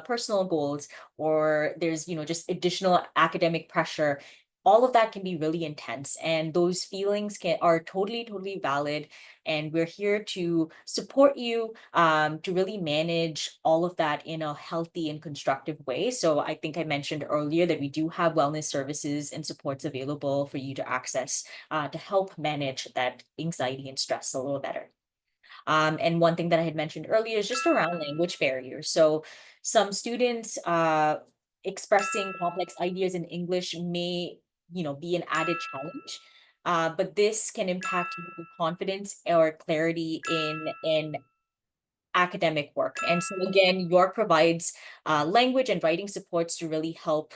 personal goals, or there's just additional academic pressure, all of that can be really intense, and those feelings are totally valid. And we're here to support you to really manage all of that in a healthy and constructive way. So I think I mentioned earlier that we do have wellness services and supports available for you to access to help manage that anxiety and stress a little better. And one thing that I had mentioned earlier is just around language barriers. So some students expressing complex ideas in English may be an added challenge. But this can impact your confidence or clarity in academic work. And so again, York provides language and writing supports to really help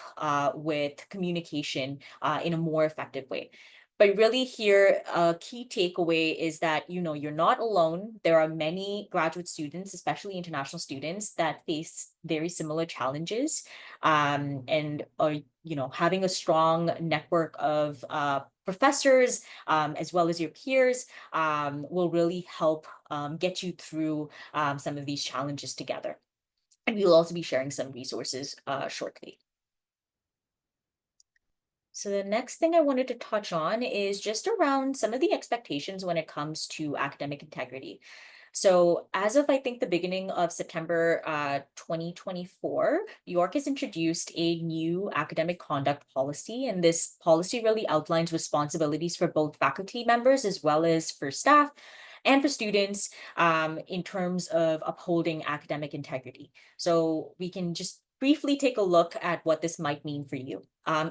with communication in a more effective way. But really here, a key takeaway is that, you're not alone. There are many graduate students, especially international students, that face very similar challenges. And are, having a strong network of professors, as well as your peers, will really help get you through some of these challenges together. And we will also be sharing some resources shortly. So the next thing I wanted to touch on is just around some of the expectations when it comes to academic integrity. So as of, I think, the beginning of September 2024, York has introduced a new academic conduct policy. And this policy really outlines responsibilities for both faculty members as well as for staff and for students in terms of upholding academic integrity. So we can just briefly take a look at what this might mean for you.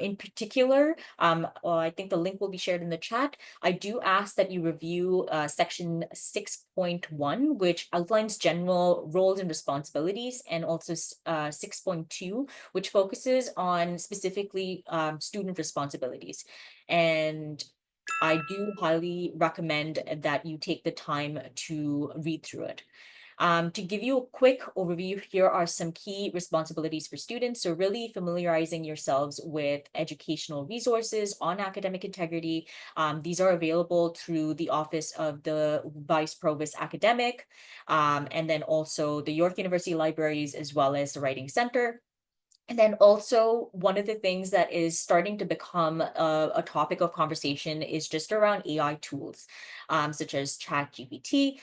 In particular, I think the link will be shared in the chat. I do ask that you review section 6.1, which outlines general roles and responsibilities, and also 6.2, which focuses on specifically student responsibilities. And I do highly recommend that you take the time to read through it. To give you a quick overview, here are some key responsibilities for students. So really familiarizing yourselves with educational resources on academic integrity. These are available through the Office of the Vice Provost Academic, and then also the York University Libraries, as well as the Writing Center. And then also one of the things that is starting to become a topic of conversation is just around AI tools, such as ChatGPT.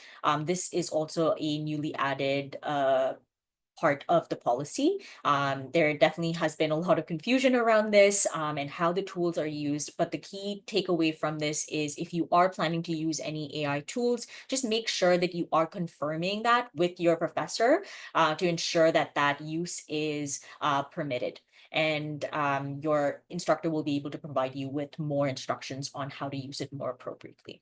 This is also a newly added part of the policy. There definitely has been a lot of confusion around this and how the tools are used. But the key takeaway from this is, if you are planning to use any AI tools, just make sure that you are confirming that with your professor to ensure that that use is permitted. And your instructor will be able to provide you with more instructions on how to use it more appropriately.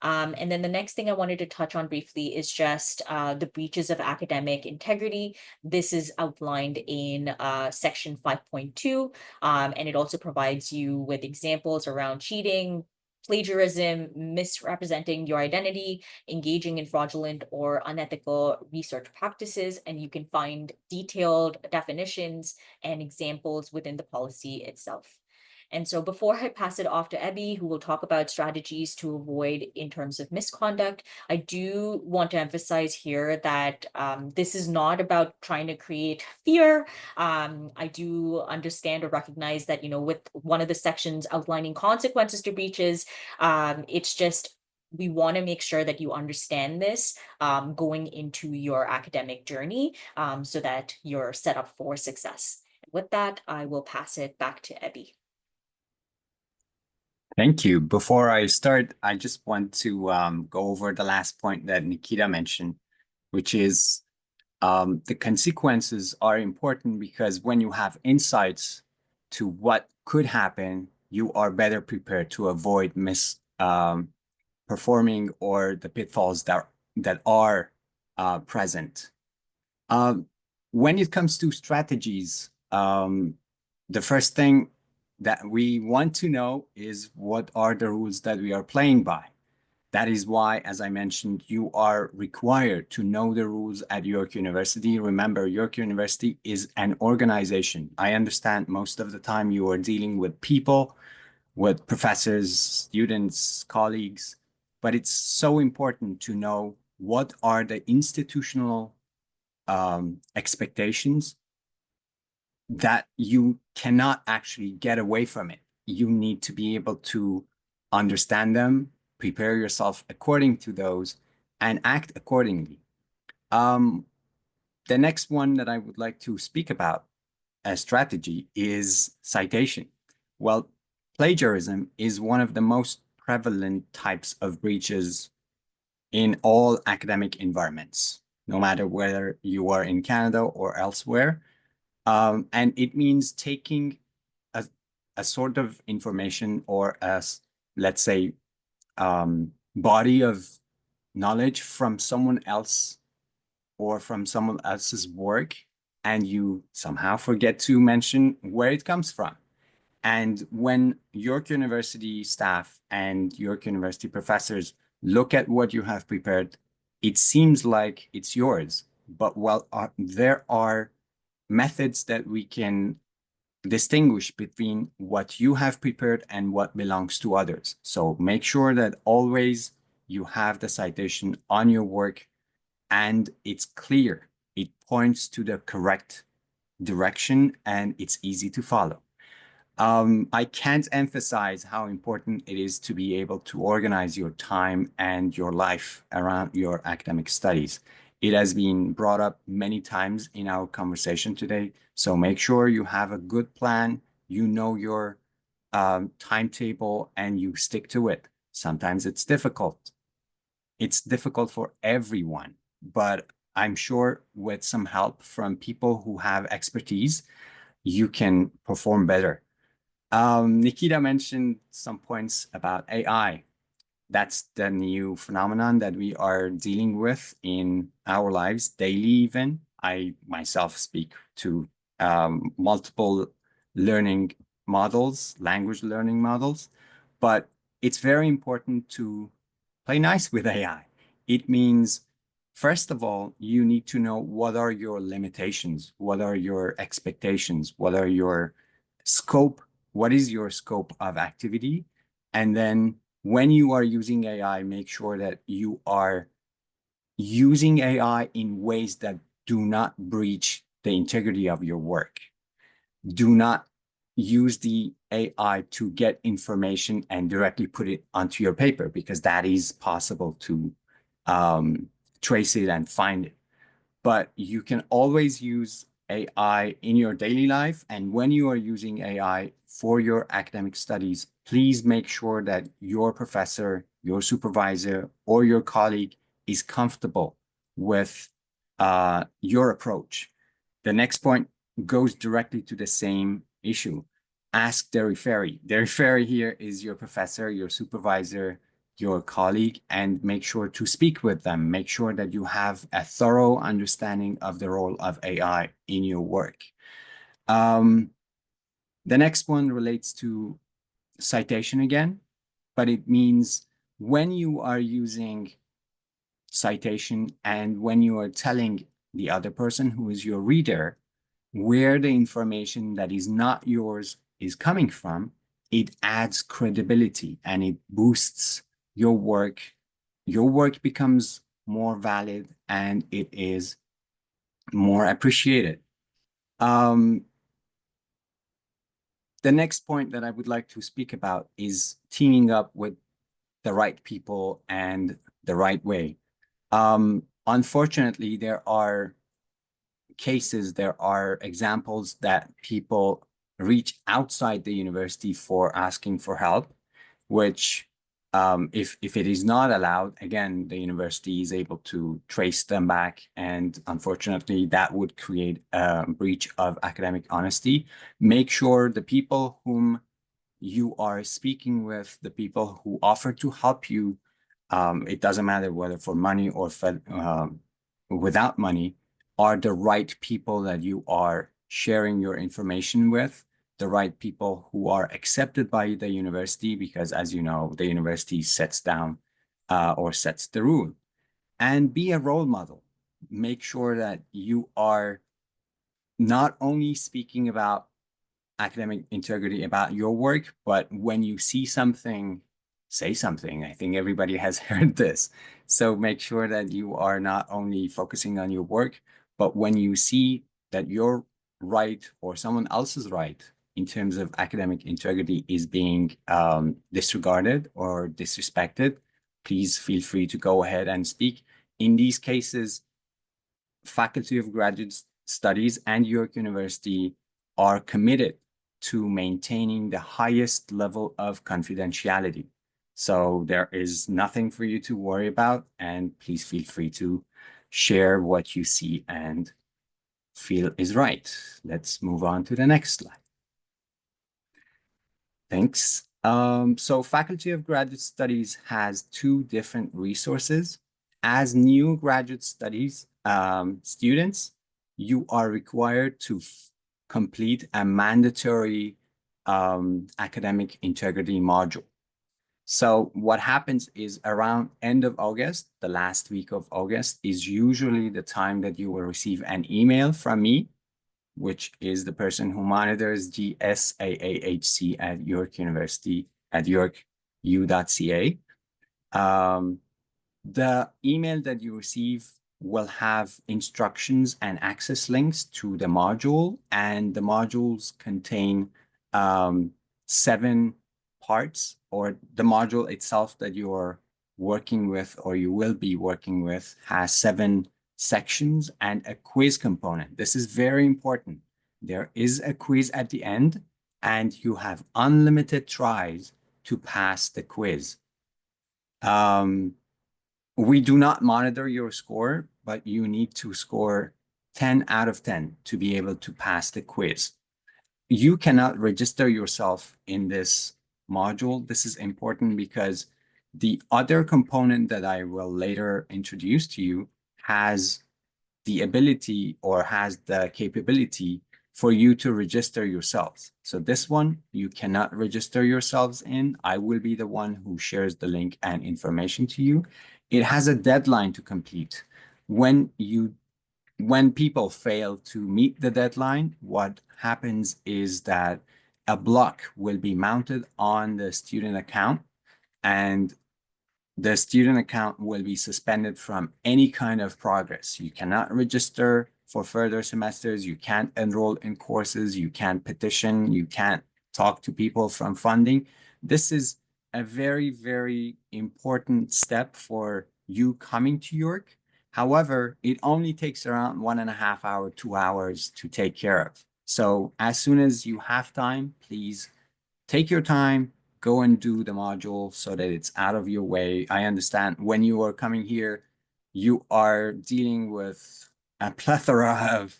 And then the next thing I wanted to touch on briefly is just the breaches of academic integrity. This is outlined in section 5.2, and it also provides you with examples around cheating, plagiarism, misrepresenting your identity, engaging in fraudulent or unethical research practices, and you can find detailed definitions and examples within the policy itself. And so before I pass it off to Ebby, who will talk about strategies to avoid in terms of misconduct, I do want to emphasize here that this is not about trying to create fear. I do understand or recognize that, with one of the sections outlining consequences to breaches, it's just we want to make sure that you understand this going into your academic journey so that you're set up for success. With that, I will pass it back to Ebby. Thank you. Before I start, I just want to go over the last point that Nikita mentioned, which is the consequences are important because when you have insights to what could happen, you are better prepared to avoid performing or the pitfalls that are present. When it comes to strategies, the first thing that we want to know is what are the rules that we are playing by. That is why, as I mentioned, you are required to know the rules at York University. Remember, York University is an organization. I understand most of the time you are dealing with people, with professors, students, colleagues, but it's so important to know what are the institutional expectations that you cannot actually get away from it. You need to be able to understand them, prepare yourself according to those, and act accordingly. The next one that I would like to speak about as strategy is citation. Well, plagiarism is one of the most prevalent types of breaches in all academic environments, no matter whether you are in Canada or elsewhere. And it means taking a sort of information or let's say, body of knowledge from someone else or from someone else's work, and you somehow forget to mention where it comes from. And when York University staff and York University professors look at what you have prepared, it seems like it's yours. But there are methods that we can distinguish between what you have prepared and what belongs to others. So make sure that always you have the citation on your work and it's clear. It points to the correct direction and it's easy to follow. I can't emphasize how important it is to be able to organize your time and your life around your academic studies. It has been brought up many times in our conversation today. So make sure you have a good plan, you know your timetable, and you stick to it. Sometimes it's difficult. It's difficult for everyone, but I'm sure with some help from people who have expertise, you can perform better. Nikita mentioned some points about AI. That's the new phenomenon that we are dealing with in our lives daily even. I myself speak to multiple learning models, language learning models, but it's very important to play nice with AI. It means, first of all, you need to know what are your limitations, what are your expectations, what are your scope, what is your scope of activity, and then when you are using AI, make sure that you are using AI in ways that do not breach the integrity of your work. Do not use the AI to get information and directly put it onto your paper, because that is possible to trace it and find it. But you can always use AI in your daily life. And when you are using AI for your academic studies, please make sure that your professor, your supervisor, or your colleague is comfortable with your approach. The next point goes directly to the same issue. Ask the referee. The referee here is your professor, your supervisor, your colleague, and make sure to speak with them. Make sure that you have a thorough understanding of the role of AI in your work. The next one relates to citation again. but it means when you are using citation and when you are telling the other person who is your reader where the information that is not yours is coming from, it adds credibility and it boosts your work. Your work becomes more valid and it is more appreciated. The next point that I would like to speak about is teaming up with the right people and the right way. Unfortunately, there are cases, there are examples that people reach outside the university for asking for help, which if it is not allowed, again, the university is able to trace them back. And unfortunately, that would create a breach of academic honesty. Make sure the people whom you are speaking with, the people who offer to help you, it doesn't matter whether for money or without money, are the right people that you are sharing your information with, the right people who are accepted by the university, because as you know, the university sets down or sets the rule. And be a role model. Make sure that you are not only speaking about academic integrity, about your work, but when you see something, say something. I think everybody has heard this. So make sure that you are not only focusing on your work, but when you see that your right or someone else's right in terms of academic integrity is being disregarded or disrespected, please feel free to go ahead and speak. In these cases, Faculty of Graduate Studies and York University are committed to maintaining the highest level of confidentiality. So there is nothing for you to worry about, and please feel free to share what you see and feel is right. Let's move on to the next slide. Thanks. So Faculty of Graduate Studies has two different resources. As new graduate studies students, you are required to complete a mandatory academic integrity module. So what happens is around end of August, the last week of August is usually the time that you will receive an email from me, which is the person who monitors GSAAHC at York University at yorku.ca. The email that you receive will have instructions and access links to the module, and the modules contain 7 parts, or the module itself that you're working with or you will be working with has 7 sections and a quiz component. This is very important. There is a quiz at the end, and you have unlimited tries to pass the quiz. We do not monitor your score, but you need to score 10 out of 10 to be able to pass the quiz. You cannot register yourself in this module. This is important because the other component that I will later introduce to you has the ability or has the capability for you to register yourselves. So this one, you cannot register yourselves in. I will be the one who shares the link and information to you. It has a deadline to complete. When people fail to meet the deadline, what happens is that a block will be mounted on the student account, and the student account will be suspended from any kind of progress. You cannot register for further semesters. You can't enroll in courses. You can't petition. You can't talk to people from funding. This is a very, very important step for you coming to York. However, it only takes around 1.5 hours, 2 hours to take care of. So as soon as you have time, please take your time, go and do the module so that it's out of your way. I understand when you are coming here, you are dealing with a plethora of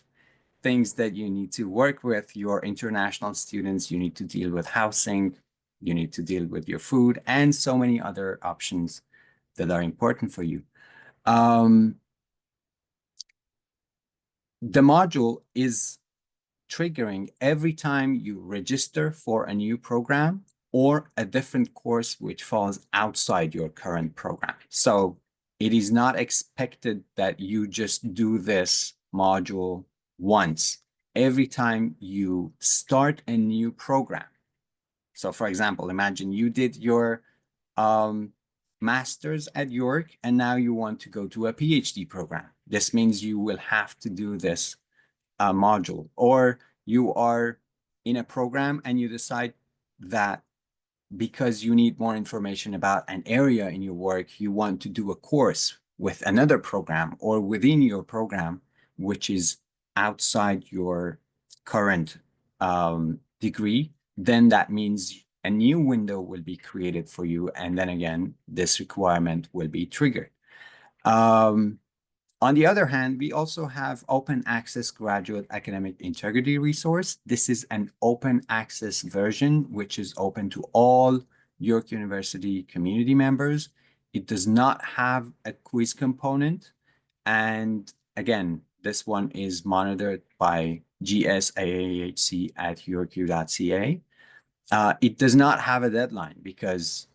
things that you need to work with. Your international students, you need to deal with housing, you need to deal with your food, and so many other options that are important for you. The module is triggering every time you register for a new program or a different course which falls outside your current program. So it is not expected that you just do this module once every time you start a new program. So for example, imagine you did your master's at York and now you want to go to a PhD program. This means you will have to do this module, or you are in a program and you decide that because you need more information about an area in your work, you want to do a course with another program or within your program, which is outside your current degree, then that means a new window will be created for you. And then again, this requirement will be triggered. On the other hand, we also have open access graduate academic integrity resource. This is an open access version, which is open to all York University community members. It does not have a quiz component. And again, this one is monitored by GSAAHC at yorku.ca. It does not have a deadline because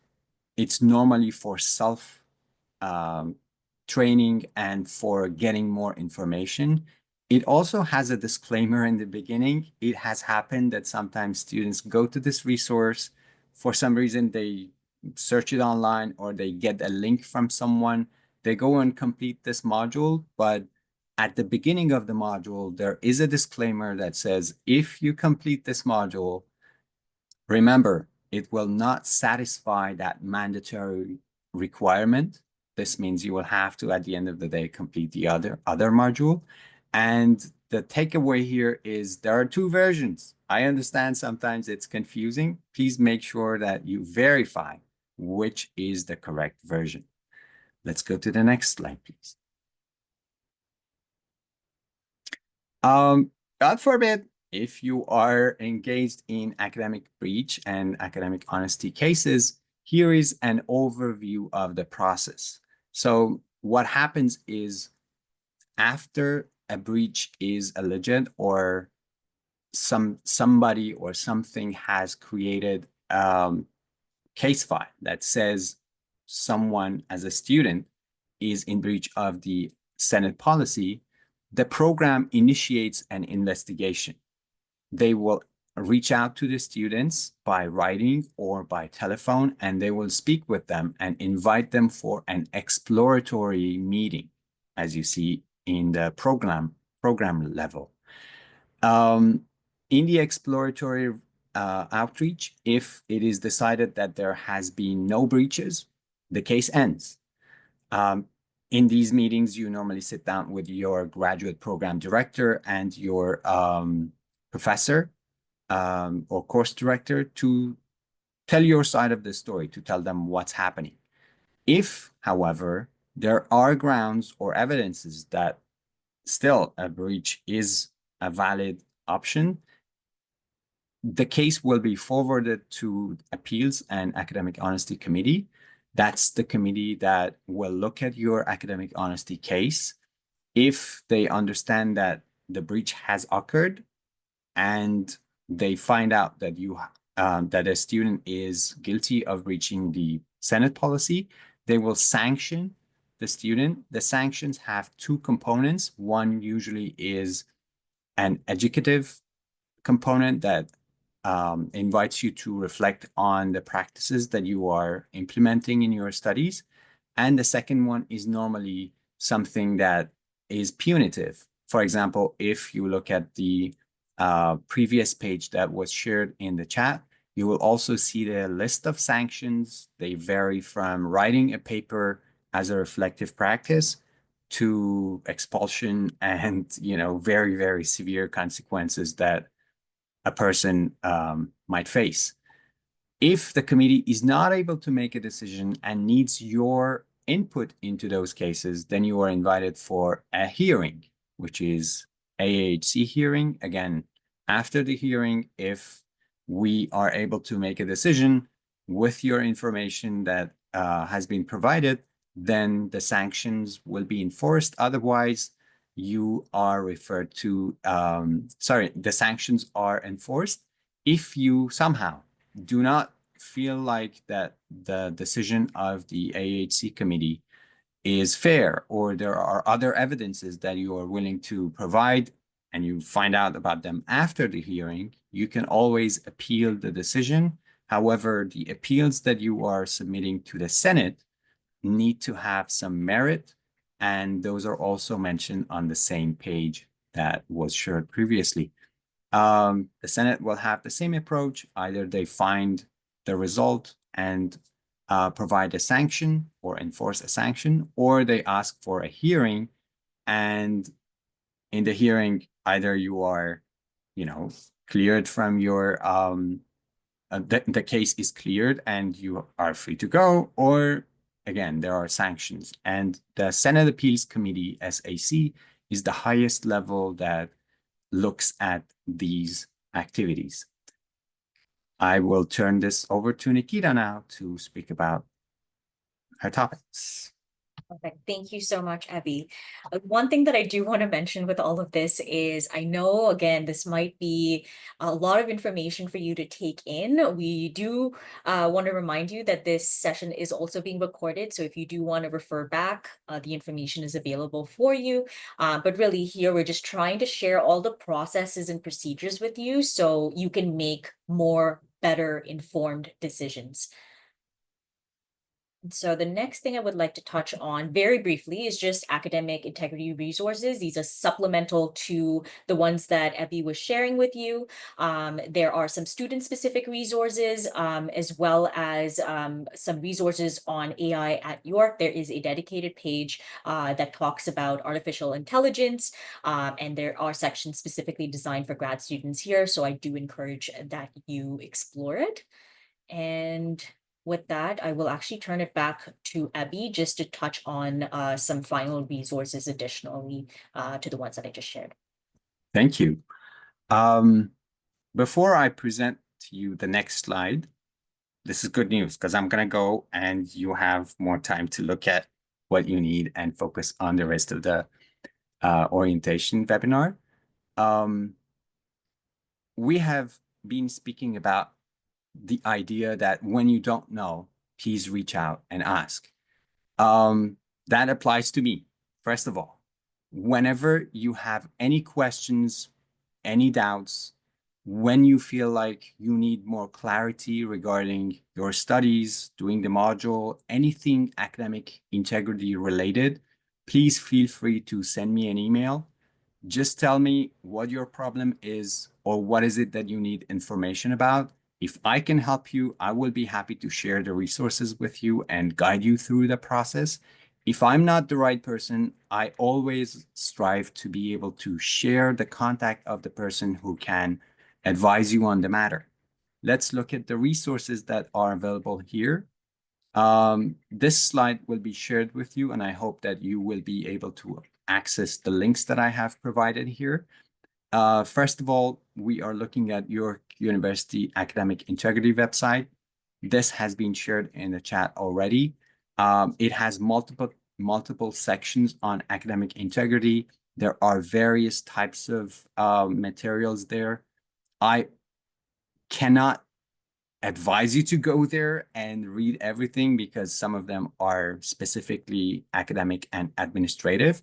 it's normally for self training and for getting more information. It also has a disclaimer in the beginning. It has happened that sometimes students go to this resource. For some reason, they search it online or they get a link from someone. They go and complete this module, but at the beginning of the module, there is a disclaimer that says, if you complete this module, remember, it will not satisfy that mandatory requirement. This means you will have to, at the end of the day, complete the other module. And the takeaway here is there are two versions. I understand sometimes it's confusing. Please make sure that you verify which is the correct version. Let's go to the next slide, please. God forbid, if you are engaged in academic breach and academic honesty cases, here is an overview of the process. So what happens is after a breach is alleged or somebody or something has created case file that says someone as a student is in breach of the Senate policy, the program initiates an investigation. They will reach out to the students by writing or by telephone, and they will speak with them and invite them for an exploratory meeting, as you see in the program level. In the exploratory outreach, if it is decided that there has been no breaches, the case ends. In these meetings, you normally sit down with your graduate program director and your professor or course director to tell your side of the story, to tell them what's happening. If, however, there are grounds or evidences that still a breach is a valid option, the case will be forwarded to Appeals and Academic Honesty Committee. That's the committee that will look at your academic honesty case. If they understand that the breach has occurred and they find out that that a student is guilty of breaching the Senate policy, they will sanction the student. The sanctions have two components. One usually is an educative component that invites you to reflect on the practices that you are implementing in your studies. And the second one is normally something that is punitive. For example, if you look at the previous page that was shared in the chat, you will also see the list of sanctions. They vary from writing a paper as a reflective practice to expulsion and, very, very severe consequences that a person might face. If the committee is not able to make a decision and needs your input into those cases, then you are invited for a hearing, which is AAHC hearing. Again, after the hearing, if we are able to make a decision with your information that has been provided, then the sanctions will be enforced. Otherwise, you are referred to, the sanctions are enforced. If you somehow do not feel like that the decision of the AHC committee is fair, or there are other evidences that you are willing to provide and you find out about them after the hearing, you can always appeal the decision. However, the appeals that you are submitting to the Senate need to have some merit, and those are also mentioned on the same page that was shared previously. The Senate will have the same approach. Either they find the result and provide a sanction or enforce a sanction, or they ask for a hearing. And in the hearing, either you are, cleared from your, the case is cleared and you are free to go, or again, there are sanctions. And the Senate Appeals Committee, SAC, is the highest level that looks at these activities. I will turn this over to Nikita now to speak about her topics. Perfect. Thank you so much, Abby. One thing that I do want to mention with all of this is I know, again, this might be a lot of information for you to take in. We do want to remind you that this session is also being recorded. So if you do want to refer back, the information is available for you. But really here, we're just trying to share all the processes and procedures with you so you can make better informed decisions. So the next thing I would like to touch on very briefly is just academic integrity resources. These are supplemental to the ones that Abby was sharing with you. There are some student-specific resources, as well as some resources on AI at York. There is a dedicated page that talks about artificial intelligence, and there are sections specifically designed for grad students here. So I do encourage that you explore it. And with that, I will actually turn it back to Abby just to touch on some final resources additionally to the ones that I just shared. Thank you. Before I present to you the next slide, this is good news because I'm going to go and you have more time to look at what you need and focus on the rest of the orientation webinar. We have been speaking about the idea that when you don't know, please reach out and ask. That applies to me. First of all, whenever you have any questions, any doubts, when you feel like you need more clarity regarding your studies, doing the module, anything academic integrity related, please feel free to send me an email. Just tell me what your problem is or what is it that you need information about. If I can help you, I will be happy to share the resources with you and guide you through the process. If I'm not the right person, I always strive to be able to share the contact of the person who can advise you on the matter. Let's look at the resources that are available here. This slide will be shared with you, and I hope that you will be able to access the links that I have provided here. First of all, we are looking at York University Academic Integrity website. This has been shared in the chat already. It has multiple sections on academic integrity. There are various types of materials there. I cannot advise you to go there and read everything because some of them are specifically academic and administrative,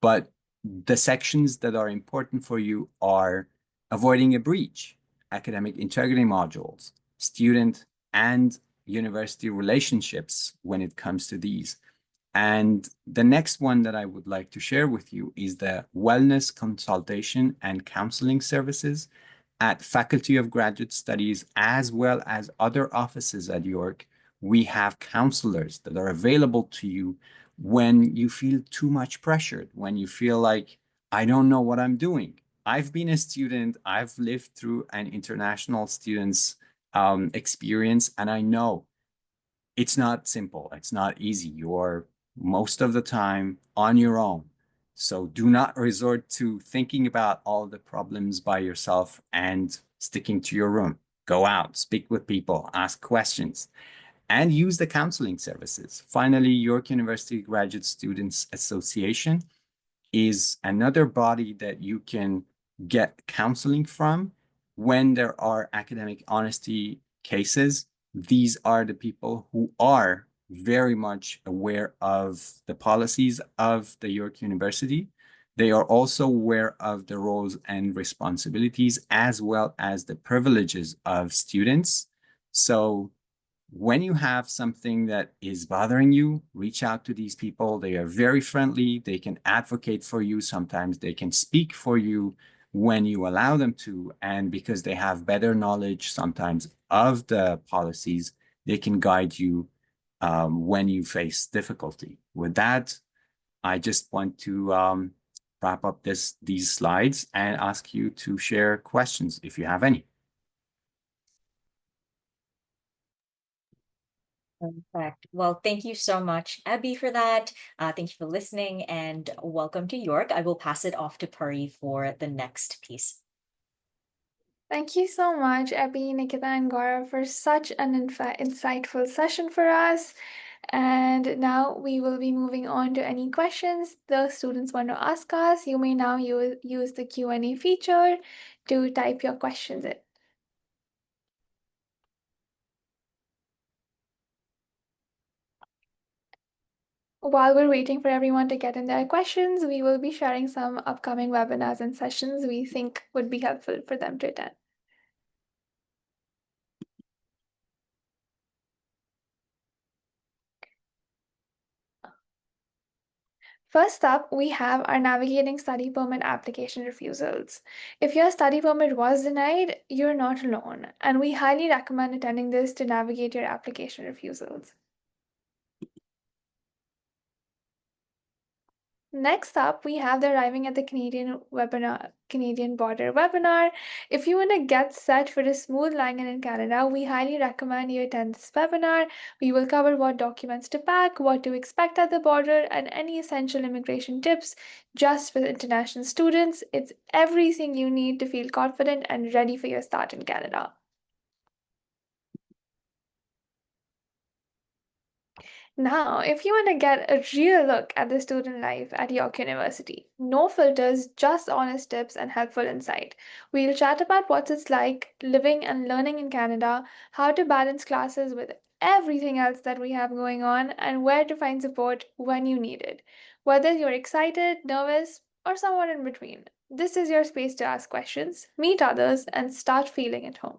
but the sections that are important for you are avoiding a breach, academic integrity modules, student and university relationships when it comes to these. And the next one that I would like to share with you is the wellness consultation and counseling services at Faculty of Graduate Studies, as well as other offices at York. We have counselors that are available to you when you feel too much pressured, when you feel like, I don't know what I'm doing. I've been a student, I've lived through an international student's experience, and I know it's not simple, it's not easy. You're most of the time on your own. So do not resort to thinking about all the problems by yourself and sticking to your room. Go out, speak with people, ask questions, and use the counseling services. Finally, York University Graduate Students Association is another body that you can get counseling from when there are academic honesty cases. these are the people who are very much aware of the policies of the York University. They are also aware of the roles and responsibilities as well as the privileges of students. So when you have something that is bothering you, reach out to these people. They are very friendly. They can advocate for you. Sometimes they can speak for you when you allow them to. And because they have better knowledge sometimes of the policies, they can guide you when you face difficulty. With that, I just want to wrap up these slides and ask you to share questions if you have any. Perfect. Well, thank you so much, Abby, for that. Thank you for listening and welcome to York. I will pass it off to Puri for the next piece. Thank you so much, Abby, Nikita, and Gaurav, for such an insightful session for us. And now we will be moving on to any questions the students want to ask us. You may now use the Q&A feature to type your questions in. While we're waiting for everyone to get in their questions, we will be sharing some upcoming webinars and sessions we think would be helpful for them to attend. First up, we have our Navigating Study Permit application refusals. If your study permit was denied, you're not alone, and we highly recommend attending this to navigate your application refusals. Next up, we have the Arriving at the Canadian Border webinar. If you want to get set for a smooth landing in Canada, we highly recommend you attend this webinar. We will cover what documents to pack, what to expect at the border, and any essential immigration tips just for international students. It's everything you need to feel confident and ready for your start in Canada. Now, if you want to get a real look at the student life at York University, no filters, just honest tips and helpful insight. We'll chat about what it's like living and learning in Canada, how to balance classes with everything else that we have going on, and where to find support when you need it. Whether you're excited, nervous, or somewhere in between, this is your space to ask questions, meet others, and start feeling at home.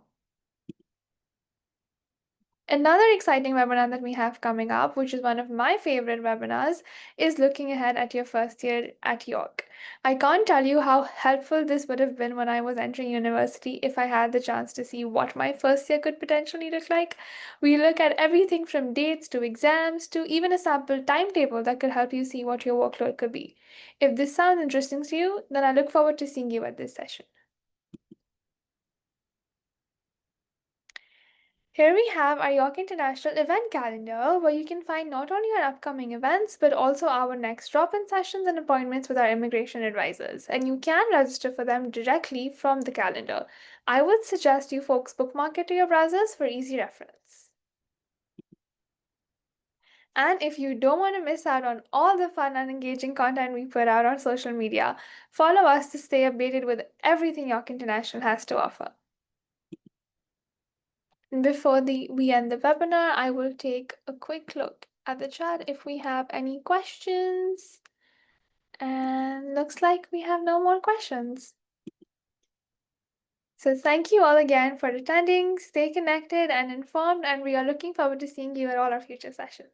Another exciting webinar that we have coming up, which is one of my favorite webinars, is looking ahead at your first year at York. I can't tell you how helpful this would have been when I was entering university if I had the chance to see what my first year could potentially look like. We look at everything from dates to exams to even a sample timetable that could help you see what your workload could be. If this sounds interesting to you, then I look forward to seeing you at this session. Here we have our York International event calendar, where you can find not only our upcoming events, but also our next drop-in sessions and appointments with our immigration advisors. And you can register for them directly from the calendar. I would suggest you folks bookmark it to your browsers for easy reference. And if you don't want to miss out on all the fun and engaging content we put out on social media, follow us to stay updated with everything York International has to offer. Before we end the webinar, I will take a quick look at the chat if we have any questions. And looks like we have no more questions. So thank you all again for attending. Stay connected and informed, and we are looking forward to seeing you at all our future sessions.